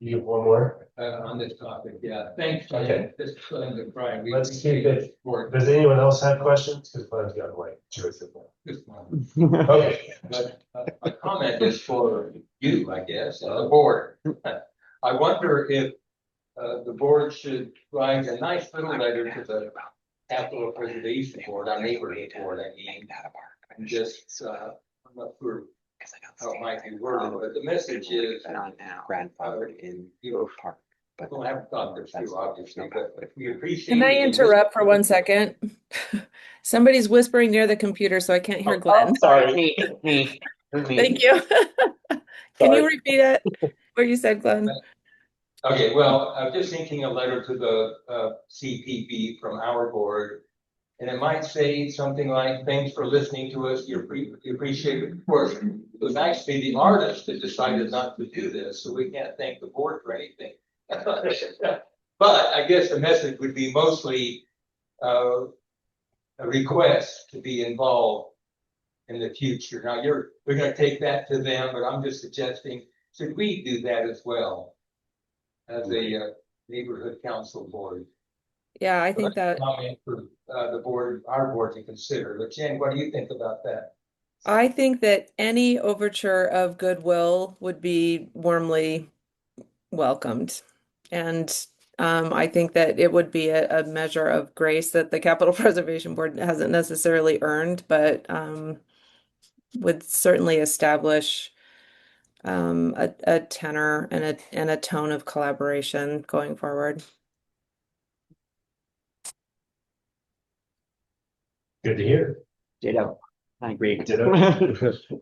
you have one more? On this topic, yeah, thanks. Okay. This is the Brian. Let's keep it. Does anyone else have questions? Because Glenn's got like two or three more. This one. Okay. But my comment is for you, I guess, the board. I wonder if the board should write a nice little letter to the Capital Preservation Board, our neighborhood board, I mean, and just, I'm not sure how it might be worded, but the message is, grandfathered in Grove Park. But we'll have to talk this through, obviously, but if we appreciate. Can I interrupt for 1 second? Somebody's whispering near the computer, so I can't hear Glenn. Sorry, me. Thank you. Can you repeat it? What you said, Glenn? Okay, well, I'm just thinking a letter to the CPB from our board. And it might say something like, thanks for listening to us, you appreciate it. Of course, it was actually the artist that decided not to do this, so we can't thank the board for anything. But I guess the message would be mostly a request to be involved in the future. Now we're gonna take that to them, but I'm just suggesting, should we do that as well as a neighborhood council board? Yeah, I think that. Comment for the board, our board to consider. But Jen, what do you think about that? I think that any overture of goodwill would be warmly welcomed. And I think that it would be a measure of grace that the Capital Preservation Board hasn't necessarily earned, but would certainly establish a tenor and a tone of collaboration going forward. Good to hear. Ditto. I agree. Ditto.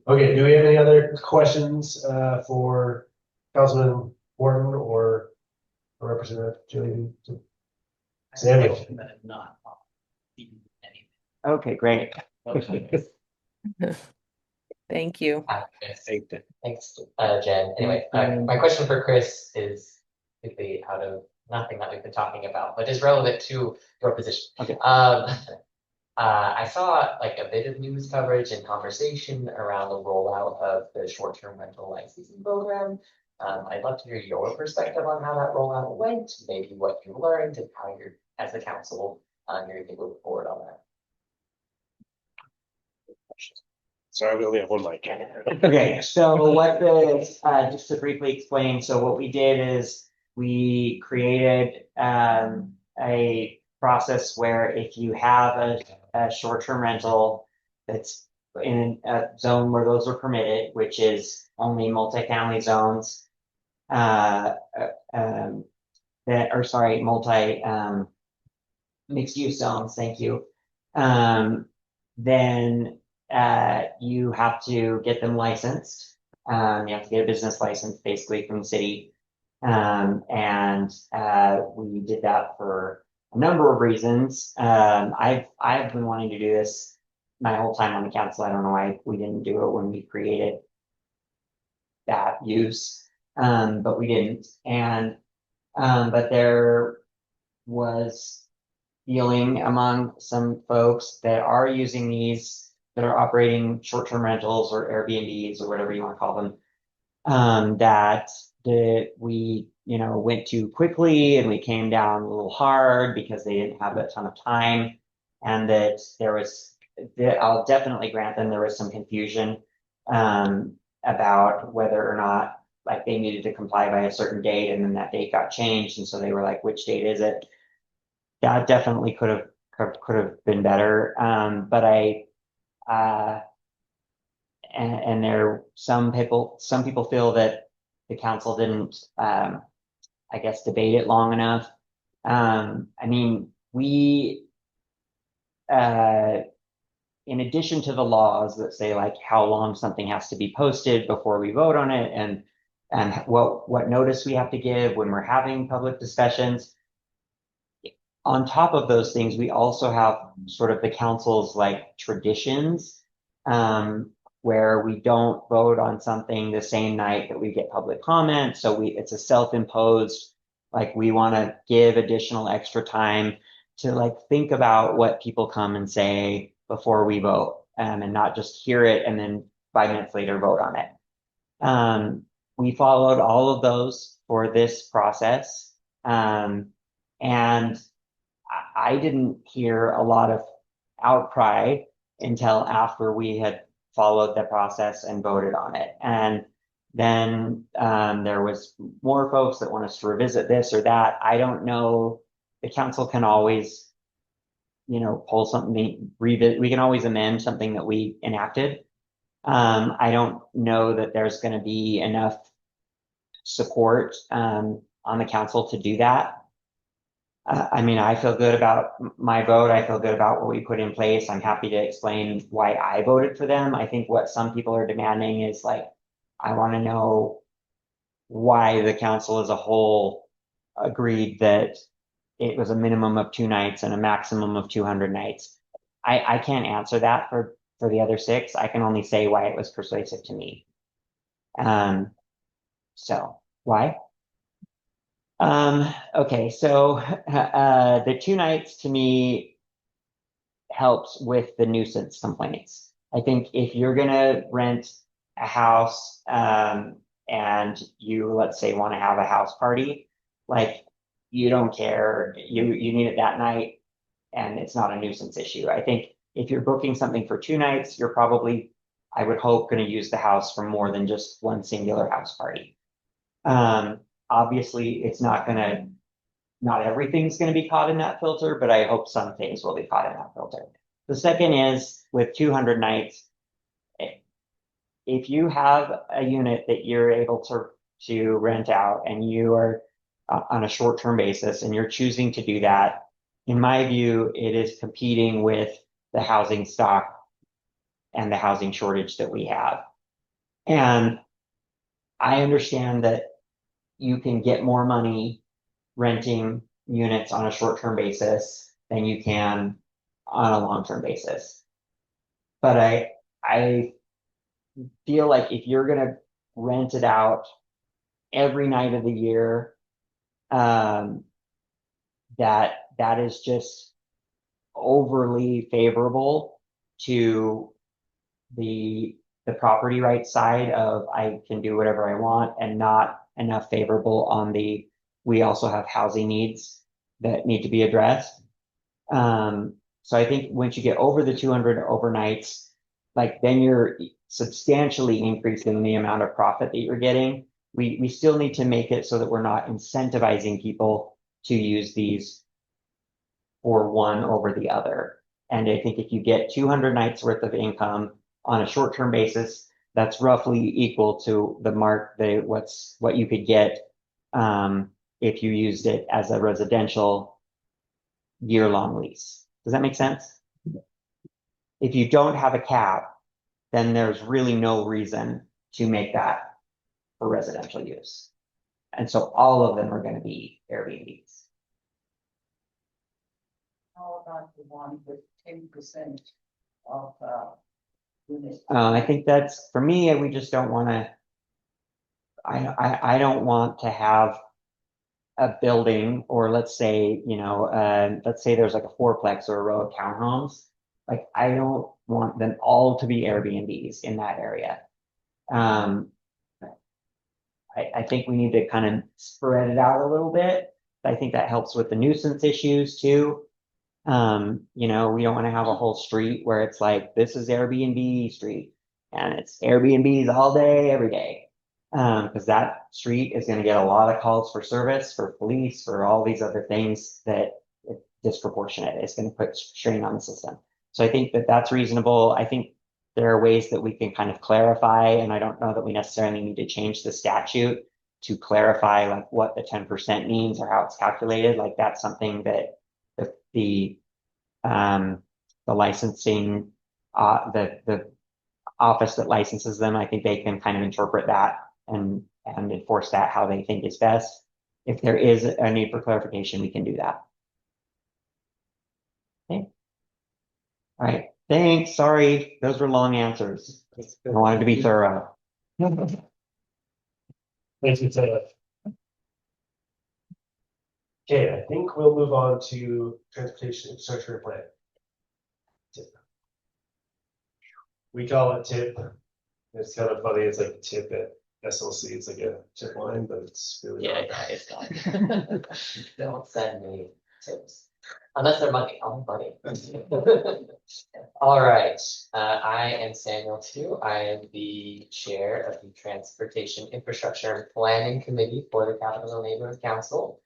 Okay, do we have any other questions for Councilman Wharton or Representative Julie? Samuel. Not. Okay, great. Thank you. Thanks, Jen. Anyway, my question for Chris is completely out of nothing that we've been talking about, but is relevant to your position. Okay. I saw like a bit of news coverage and conversation around the rollout of the short-term rental licensing program. I'd love to hear your perspective on how that rollout went, maybe what you learned and how you're, as a council, you're going to move forward on that. Sorry, we only have one mic. Okay, so what the, just to briefly explain, so what we did is we created a process where if you have a short-term rental that's in a zone where those are permitted, which is only multifamily zones, mixed use zones, thank you. Then you have to get them licensed. You have to get a business license basically from the city. And we did that for a number of reasons. I've been wanting to do this my whole time on the council. I don't know why we didn't do it when we created that use. but we didn't. And, but there was feeling among some folks that are using these, that are operating short-term rentals or Airbnbs or whatever you want to call them, that we, went too quickly and we came down a little hard because they didn't have a ton of time. And that I'll definitely grant them there was some confusion, about whether or not like they needed to comply by a certain date, and then that date got changed. And so they were like, which date is it? That definitely could have been better. But and there, some people feel that the council didn't, I guess, debate it long enough. I mean, in addition to the laws that say like how long something has to be posted before we vote on it, and what notice we have to give when we're having public discussions, on top of those things, we also have sort of the council's like traditions, where we don't vote on something the same night that we get public comment. So it's a self-imposed, like we want to give additional extra time to like think about what people come and say before we vote, and not just hear it and then 5 minutes later vote on it. We followed all of those for this process. And I didn't hear a lot of outcry until after we had followed the process and voted on it. And then there was more folks that want us to revisit this or that. I don't know. The council can always, pull something, revisit. We can always amend something that we enacted. I don't know that there's going to be enough support on the council to do that. I mean, I feel good about my vote. I feel good about what we put in place. I'm happy to explain why I voted for them. I think what some people are demanding is like, I want to know why the council as a whole agreed that it was a minimum of 2 nights and a maximum of 200 nights. I can't answer that for the other 6. I can only say why it was persuasive to me. So why? Okay, so the 2 nights to me helps with the nuisance complaints. I think if you're gonna rent a house, and you, let's say, want to have a house party, like you don't care, you need it that night, and it's not a nuisance issue. I think if you're booking something for 2 nights, you're probably, I would hope, going to use the house for more than just one singular house party. Obviously, it's not everything's going to be caught in that filter, but I hope some things will be caught in that filter. The second is with 200 nights, if you have a unit that you're able to rent out and you are on a short-term basis and you're choosing to do that, in my view, it is competing with the housing stock and the housing shortage that we have. And I understand that you can get more money renting units on a short-term basis than you can on a long-term basis. But I feel like if you're gonna rent it out every night of the year, that is just overly favorable to the property rights side of I can do whatever I want, and not enough favorable on we also have housing needs that need to be addressed. So I think once you get over the 200 overnights, like then you're substantially increasing the amount of profit that you're getting. We still need to make it so that we're not incentivizing people to use these for one over the other. And I think if you get 200 nights worth of income on a short-term basis, that's roughly equal to what you could get if you used it as a residential year-long lease. Does that make sense? If you don't have a cap, then there's really no reason to make that for residential use. And so all of them are going to be Airbnbs. How about the one with 10% of units? I think that's, for me, we just don't want to, I don't want to have a building, or let's say, let's say there's like a fourplex or a row of townhomes. Like, I don't want them all to be Airbnbs in that area. I think we need to kind of spread it out a little bit. I think that helps with the nuisance issues too. We don't want to have a whole street where it's like, this is Airbnb street and it's Airbnbs all day, every day. Because that street is going to get a lot of calls for service, for police, for all these other things that it's disproportionate. It's going to put strain on the system. So I think that that's reasonable. I think there are ways that we can kind of clarify, and I don't know that we necessarily need to change the statute to clarify like what the 10% means or how it's calculated. Like, that's something that the licensing, the office that licenses them, I think they can kind of interpret that and enforce that how they think is best. If there is a need for clarification, we can do that. Okay. All right. Thanks. Sorry, those were long answers. I wanted to be thorough. Thank you, Taylor. Okay, I think we'll move on to transportation infrastructure plan. TIP. We call it TIP. It's kind of funny. It's like TIP at SLC. It's like a tip line, but it's really not. It's not. Don't send me tips. Unless they're money, I'll money. All right, I am Samuel too. I am the chair of the Transportation Infrastructure and Planning Committee for the Capital Neighborhood Council.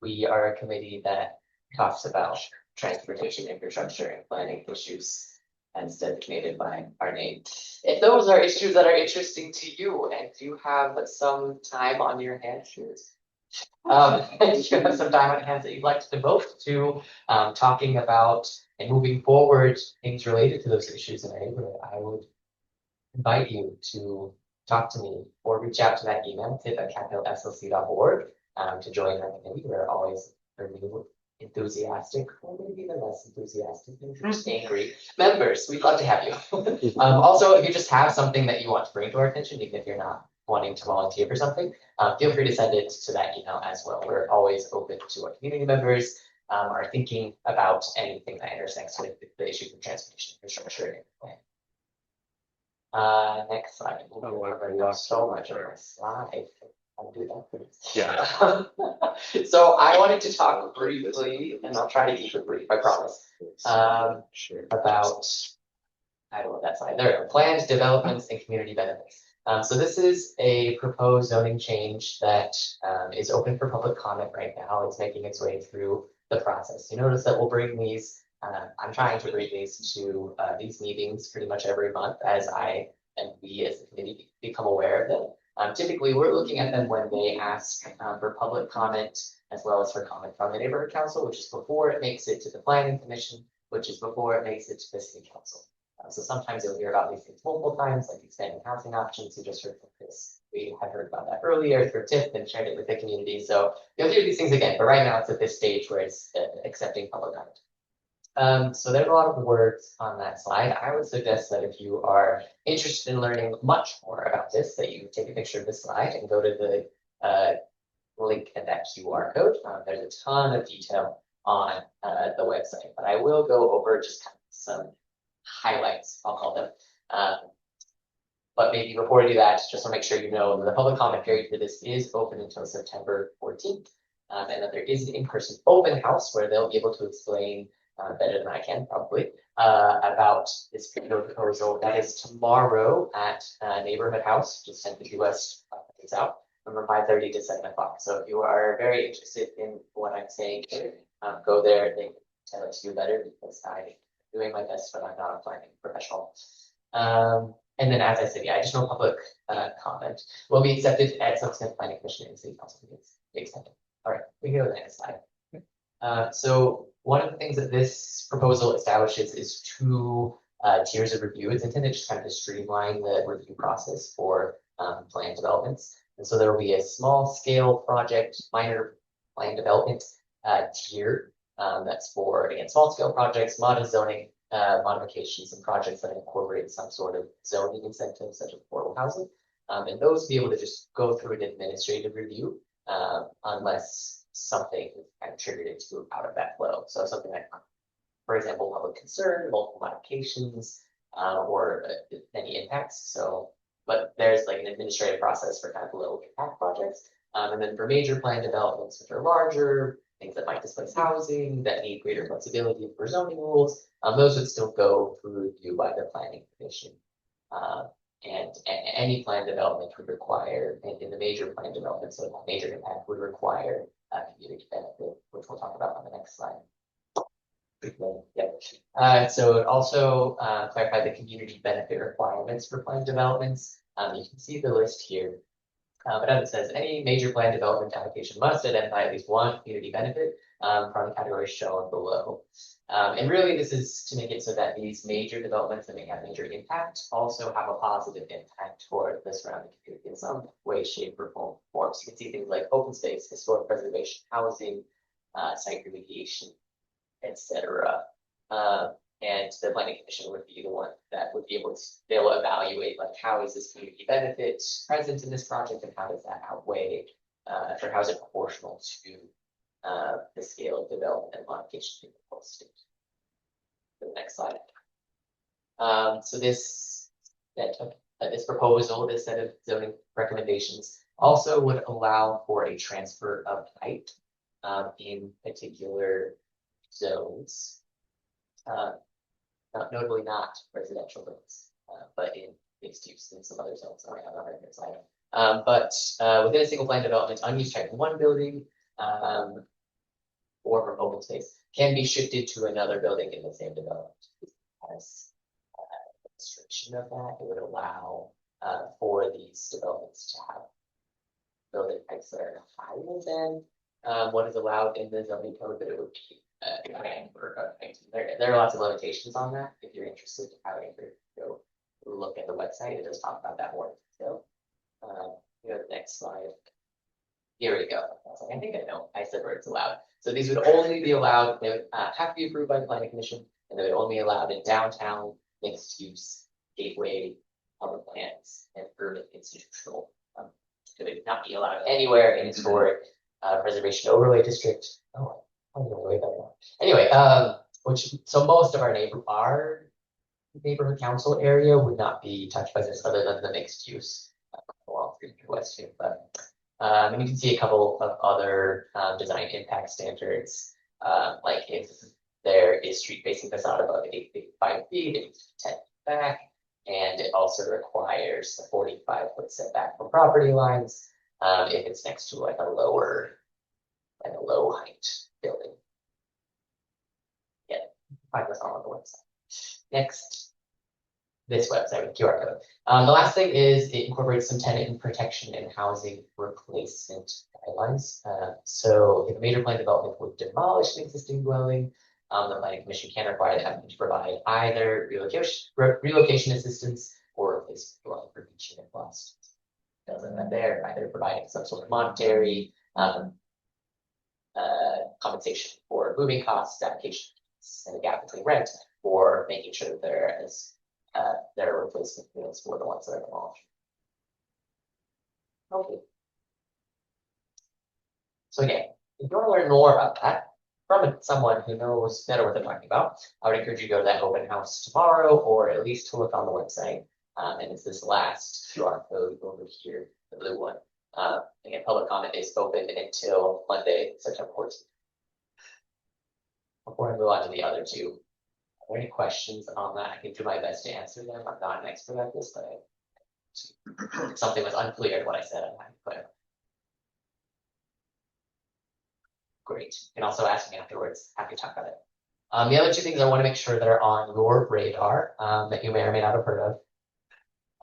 We are a committee that talks about transportation infrastructure and planning issues as designated by our name. If those are issues that are interesting to you and you have some time on your hands, if you have some time on hands that you'd like to devote to talking about and moving forward things related to those issues in our neighborhood, I would invite you to talk to me or reach out to that email, tip@capitalslc.org, to join our committee. We're always enthusiastic, or maybe even less enthusiastic, just angry members. We'd love to have you. Also, if you just have something that you want to bring to our attention, even if you're not wanting to volunteer for something, feel free to send it to that email as well. We're always open to our community members are thinking about anything that intersects with the issues of transportation infrastructure. Next slide. So much on this slide. I'll do that first. Yeah. So I wanted to talk briefly, and I'll try to keep it brief, I promise, about, I don't know that slide. There are planned developments and community benefits. So this is a proposed zoning change that is open for public comment right now. It's making its way through the process. You notice that we'll bring these, I'm trying to bring these to these meetings pretty much every month as I and we as the committee become aware of them. Typically, we're looking at them when they ask for public comment, as well as for comment from the neighborhood council, which is before it makes it to the planning commission, which is before it makes it to the city council. So sometimes you'll hear about these things multiple times, like expanding housing options. You just heard from Chris. We had heard about that earlier through TIP and shared it with the community. So you'll hear these things again, but right now it's at this stage where it's accepting public comment. So there's a lot of words on that slide. I would suggest that if you are interested in learning much more about this, that you take a picture of this slide and go to the link in that QR code. There's a ton of detail on the website, but I will go over just kind of some highlights, I'll call them. But maybe before I do that, just to make sure you know, the public comment period for this is open until September 14th, and that there is an in-person open house where they'll be able to explain better than I can probably about this proposal. That is tomorrow at Neighborhood House, just 10 50 West South, from 5:30 to 7 o'clock. So if you are very interested in what I'm saying here, go there. They can tell it to you better because I'm doing my best, but I'm not a planning professional. And then, as I said, additional public comment will be accepted at subsequent planning commission and city council meetings. Accepted. All right, we go to the next slide. So one of the things that this proposal establishes is two tiers of review. It's intended just kind of to streamline the review process for plan developments. And so there will be a small scale project, minor plan development tier that's for, again, small scale projects, modest zoning modifications, and projects that incorporate some sort of zoning incentives such as affordable housing. And those be able to just go through an administrative review, unless something kind of triggered it to out of that flow. So something like, for example, public concern, multiple modifications, or any impacts. So, but there's like an administrative process for kind of low impact projects. And then for major plan developments, which are larger, things that might displace housing, that need greater flexibility for zoning rules, those would still go through review by the planning commission. And any plan development would require, in the major plan development, so major impact would require a community benefit, which we'll talk about on the next slide. Yep. So it also clarified the community benefit requirements for plan developments. You can see the list here. But as it says, any major plan development application must identify at least one community benefit from the categories shown below. And really, this is to make it so that these major developments that may have major impact also have a positive impact toward the surrounding community in some way, shape, or form. So you can see things like open space, historic preservation, housing, site remediation, etc. And the planning commission would be the one that would be able to, they'll evaluate like how is this community benefit present in this project and how does that outweigh, or how is it proportional to the scale of development and modification in the whole state. The next slide. So this proposal, this set of zoning recommendations also would allow for a transfer of height in particular zones. Notably not residential zones, but in mixed use in some other zones that I have on the right side. But within a single plan development, unused type 1 building or from open space can be shifted to another building in the same development. As a restriction of that, it would allow for these developments to have building heights that are higher than what is allowed in the zoning code, but it would be there are lots of limitations on that. If you're interested, I would encourage you to go look at the website. It does talk about that more. So, go to the next slide. Here we go. I think I know. I said where it's allowed. So these would only be allowed. They would have to be approved by the planning commission, and they would only be allowed in downtown, mixed use, gateway, public lands, and urban institutional. They would not be allowed anywhere in historic preservation overlay district. Oh. Anyway, so most of our neighborhood council area would not be touched by this other than the mixed use along the west here. But and you can see a couple of other design impact standards, like if there is street facing facade above 5 feet, it needs to be 10 feet back, and it also requires a 45-foot setback from property lines if it's next to like a low height building. Yeah, find this all on the website. Next, this website with QR code. The last thing is it incorporates some tenant protection and housing replacement guidelines. So if a major plan development would demolish an existing dwelling, the planning commission can require the applicant to provide either relocation assistance or replacement dwelling for each unit lost. Doesn't that there, either providing some sort of monetary compensation for moving costs, application and the gap between rent, or making sure that there are replacement units for the ones that are demolished. Okay. So again, if you want to learn more about that from someone who knows better what they're talking about, I would encourage you to go to that open house tomorrow, or at least to look on the website. And it's this last QR code over here, the blue one. Again, public comment is open until Monday, September 14th. Before I move on to the other two, are there any questions on that? I can do my best to answer them. I'm not an expert at this, but if something was unclear in what I said, I'm happy to put it. Great. You can also ask me afterwards. Happy to talk about it. The other two things I want to make sure that are on your radar that you may or may not have heard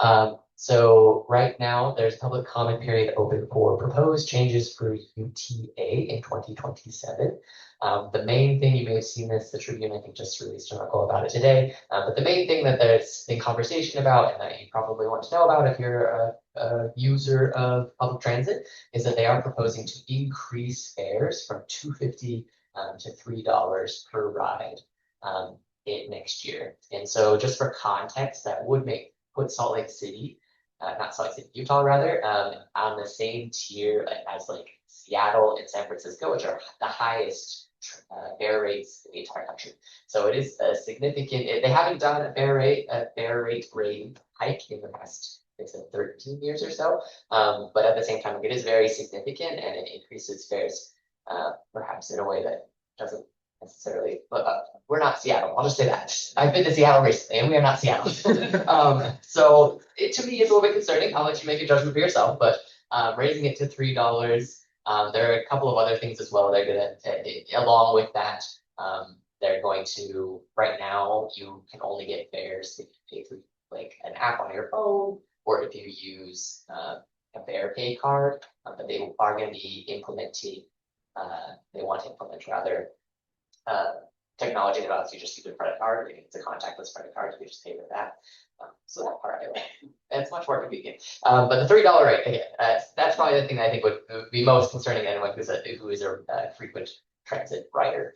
of. So right now there's a public comment period open for proposed changes for UTA in 2027. The main thing, you may have seen this, the Tribune I think just released an article about it today, but the main thing that there's been conversation about and that you probably want to know about if you're a user of public transit is that they are proposing to increase fares from $2.50 to $3 per ride next year. And so just for context, that would put Salt Lake City not Salt Lake City, Utah rather, on the same tier as like Seattle and San Francisco, which are the highest bear rates in the entire country. So it is a significant, they haven't done a bear rate rate hike in the past, it's 13 years or so. But at the same time, it is very significant and it increases fares, perhaps in a way that doesn't necessarily, but we're not Seattle, I'll just say that. I've been to Seattle recently and we are not Seattle. So it to me is a little bit concerning. I'll let you make a judgment for yourself, but raising it to $3. There are a couple of other things as well. They're gonna, along with that, they're going to, right now, you can only get fares if you pay through like an app on your phone, or if you use a Fare Pay card, but they are gonna be implementing, they want to implement rather, technology that allows you just use a credit card. It's a contactless credit card, you just pay with that. So that part I like. It's much more convenient. But the $3 rate, again, that's probably the thing that I think would be most concerning to anyone who is a frequent transit rider.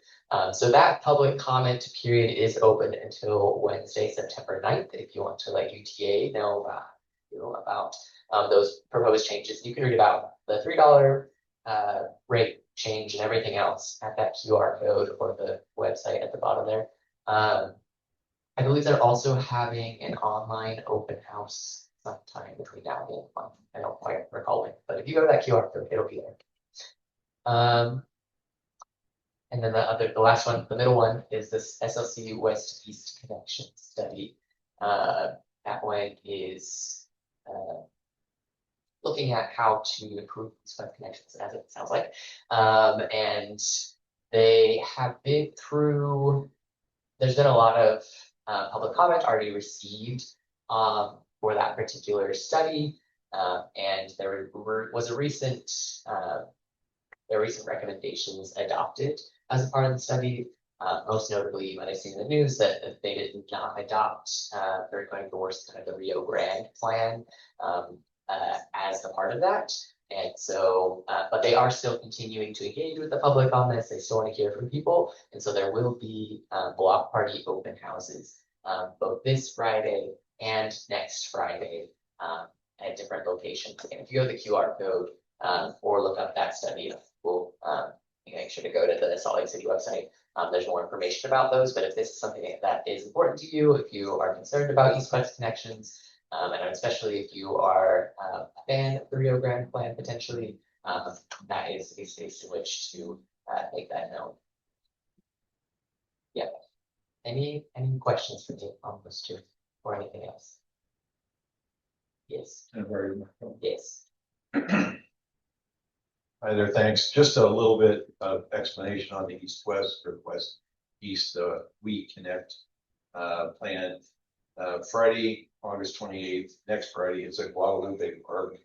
So that public comment period is open until Wednesday, September 9th. If you want to let UTA know about those proposed changes, you can read about the $3 rate change and everything else at that QR code or the website at the bottom there. I believe they're also having an online open house sometime between now and the end of the month. I don't quite recall when, but if you go to that QR code, it'll be there. And then the last one, the middle one, is this SLC West East Connection Study. That one is looking at how to improve these web connections, as it sounds like. And they have been through, there's been a lot of public comment already received for that particular study. And there was a recent, there were recent recommendations adopted as a part of the study. Most notably, you might have seen in the news that they did not adopt, they're going towards kind of the Rio Grande plan as a part of that. And so, but they are still continuing to engage with the public on this. They still want to hear from people. And so there will be block party open houses both this Friday and next Friday at different locations. And if you go to the QR code or look up that study, we'll make sure to go to the Salt Lake City website. There's more information about those, but if this is something that is important to you, if you are concerned about East-West connections, and especially if you are a fan of the Rio Grande plan potentially, that is a space in which to make that known. Yeah. Any questions for me on those two or anything else? Yes. Yes. Hi there, thanks. Just a little bit of explanation on the east-west or west-east We Connect plan. Friday, August 28th, next Friday, it's at Guadalupe Park.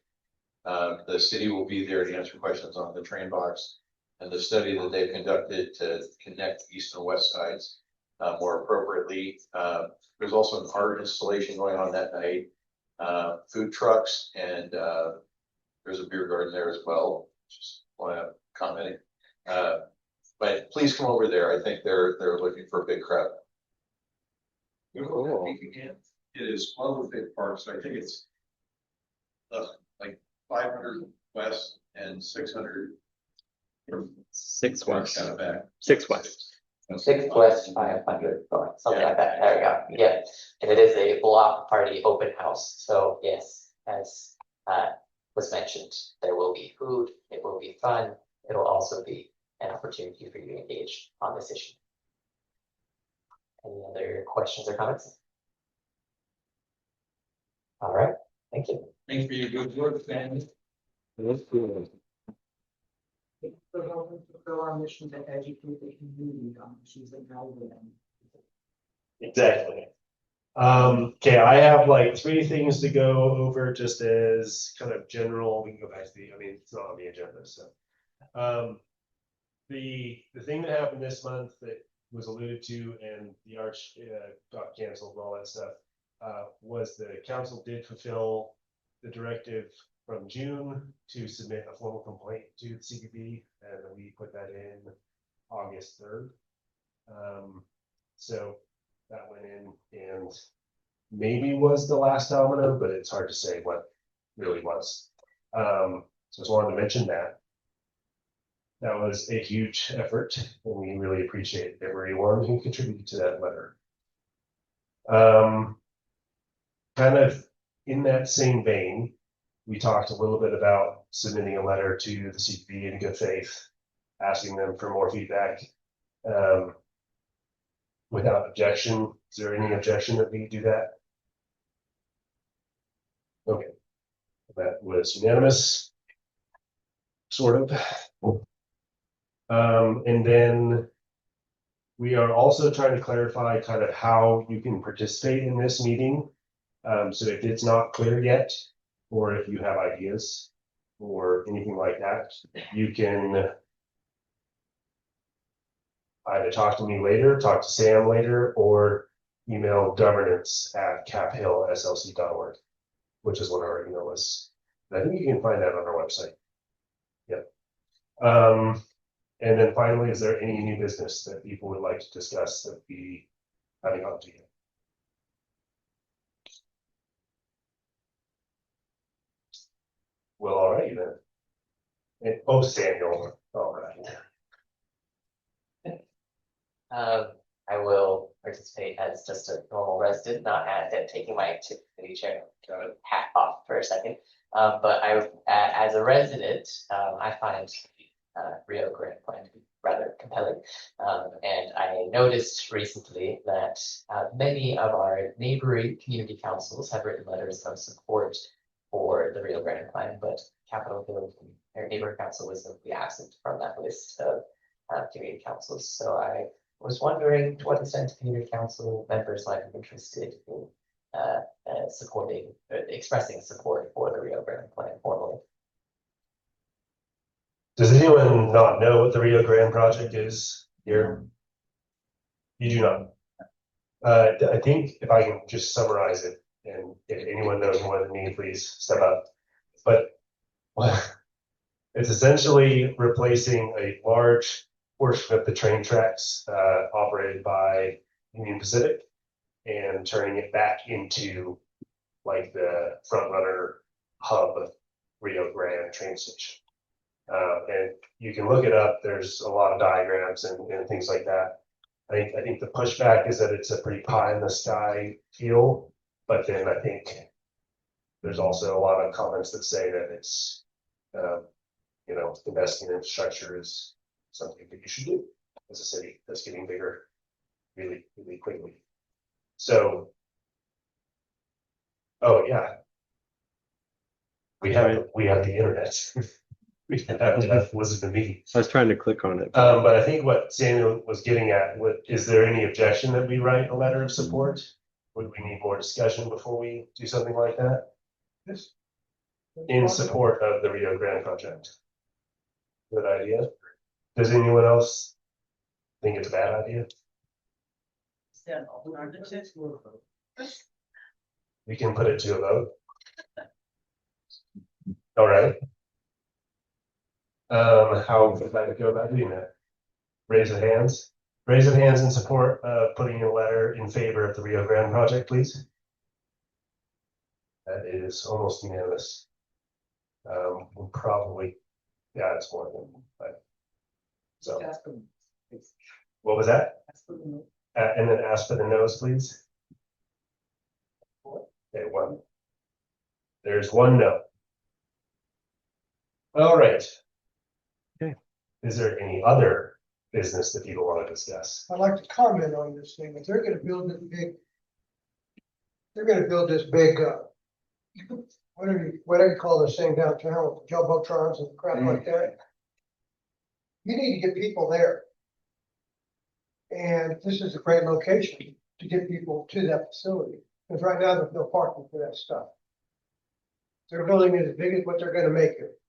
The city will be there to answer questions on the train box and the study that they've conducted to connect east and west sides more appropriately. There's also an art installation going on that night, food trucks, and there's a beer garden there as well. Just want to comment. But please come over there. I think they're looking for a big crowd. Cool. It is Guadalupe Park, so I think it's like 500 west and 600. 6 west. Kind of back. 6 west. 6 west, 500, something like that. There we go. Yeah, and it is a block party open house. So yes, as was mentioned, there will be food. It will be fun. It will also be an opportunity for you to engage on this issue. Any other questions or comments? All right, thank you. Thanks for your good work, family. We're our mission to educate the community on issues that matter to them. Exactly. Okay, I have like 3 things to go over just as kind of general. We can go back to I mean, it's not on the agenda, so. The thing that happened this month that was alluded to and the arch got canceled and all that stuff was the council did fulfill the directive from June to submit a formal complaint to the CBB, and we put that in August 3rd. So that went in, and maybe was the last domino, but it's hard to say what really was. So just wanted to mention that. That was a huge effort, and we really appreciate everyone who contributed to that letter. Kind of in that same vein, we talked a little bit about submitting a letter to the CPB in good faith, asking them for more feedback. Without objection, is there any objection that we do that? Okay, that was unanimous, sort of. And then we are also trying to clarify kind of how you can participate in this meeting. So if it's not clear yet, or if you have ideas or anything like that, you can either talk to me later, talk to Sam later, or email governance@caphillslc.org, which is what our email is. And I think you can find that on our website. Yep. And then finally, is there any new business that people would like to discuss that we haven't gotten to yet? Well, all right then. And, oh, Samuel, all right. I will participate as just a normal resident, not as taking my activity chair hat off for a second. But as a resident, I find Rio Grande Plan to be rather compelling. And I noticed recently that many of our neighboring community councils have written letters of support for the Rio Grande Plan, but Capitol Hill, their neighboring council, was simply absent from that list of community councils. So I was wondering to what extent community council members might be interested in supporting, expressing support for the Rio Grande Plan formally. Does anyone not know what the Rio Grande project is here? You do not. I think if I can just summarize it, and if anyone knows more than me, please step up. But it's essentially replacing a large portion of the train tracks operated by Union Pacific and turning it back into like the front runner hub of Rio Grande train station. And you can look it up. There's a lot of diagrams and things like that. I think the pushback is that it's a pretty pie in the sky feel, but then I think there's also a lot of comments that say that it's, investing in infrastructure is something that you should do as a city that's getting bigger really, really quickly. So, oh yeah, we have the internet. We have listen to me. I was trying to click on it. But I think what Samuel was getting at, is there any objection that we write a letter of support? Would we need more discussion before we do something like that? This. In support of the Rio Grande project. Good idea. Does anyone else think it's a bad idea? We can put it to a vote. All right. How would you like to go about doing that? Raise of hands. Raise of hands in support of putting a letter in favor of the Rio Grande project, please. That is almost unanimous. We'll probably, yeah, it's more than, but. So. What was that? And then ask for the no's, please. Okay, one. There's one no. All right. Okay. Is there any other business that people want to discuss? I'd like to comment on this thing. If they're gonna build this big, whatever you call this thing downtown, with the jumbotrons and crap like that. You need to get people there. And this is a great location to get people to that facility, because right now there's no parking for that stuff. They're building it as big as what they're gonna make it.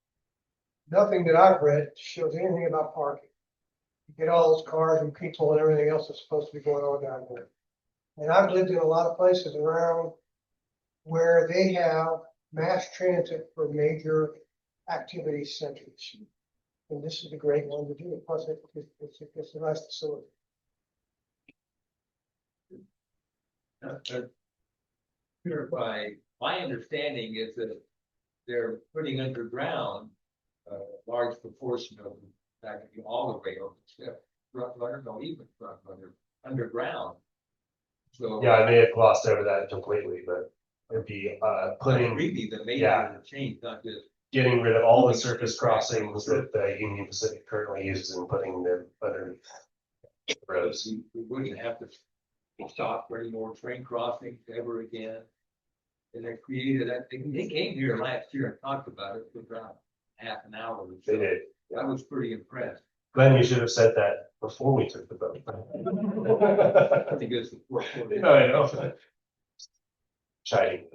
Nothing that I've read shows anything about parking. You get all those cars and people and everything else that's supposed to be going on down there. And I've lived in a lot of places around where they have mass transit for major activity centers. And this is a great one to do it. Plus, it's a nice facility. clarify, my understanding is that they're putting underground a large proportion of, practically all the rails, except front runner, no, even front runner, underground. So. Yeah, I may have glossed over that completely, but it'd be, putting, Really, the yeah. major change, not just. getting rid of all the surface crossings that the Union Pacific currently uses and putting them underneath the roads. We wouldn't have to stop for any more train crossings ever again. And they created that, they came here last year and talked about it for about half an hour or so. They did. I was pretty impressed. Glenn, you should have said that before we took the vote. I think it's the fourth one. I know. Chiding.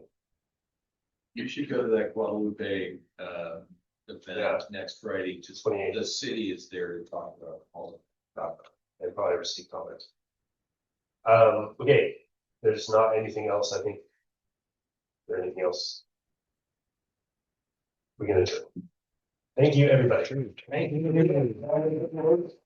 You should go to that Guadalupe, event next Friday, just 28th. the city is there to talk about all of it. And probably receive comments. Okay, there's not anything else, I think. Is there anything else? We're gonna do. Thank you, everybody. Thank you.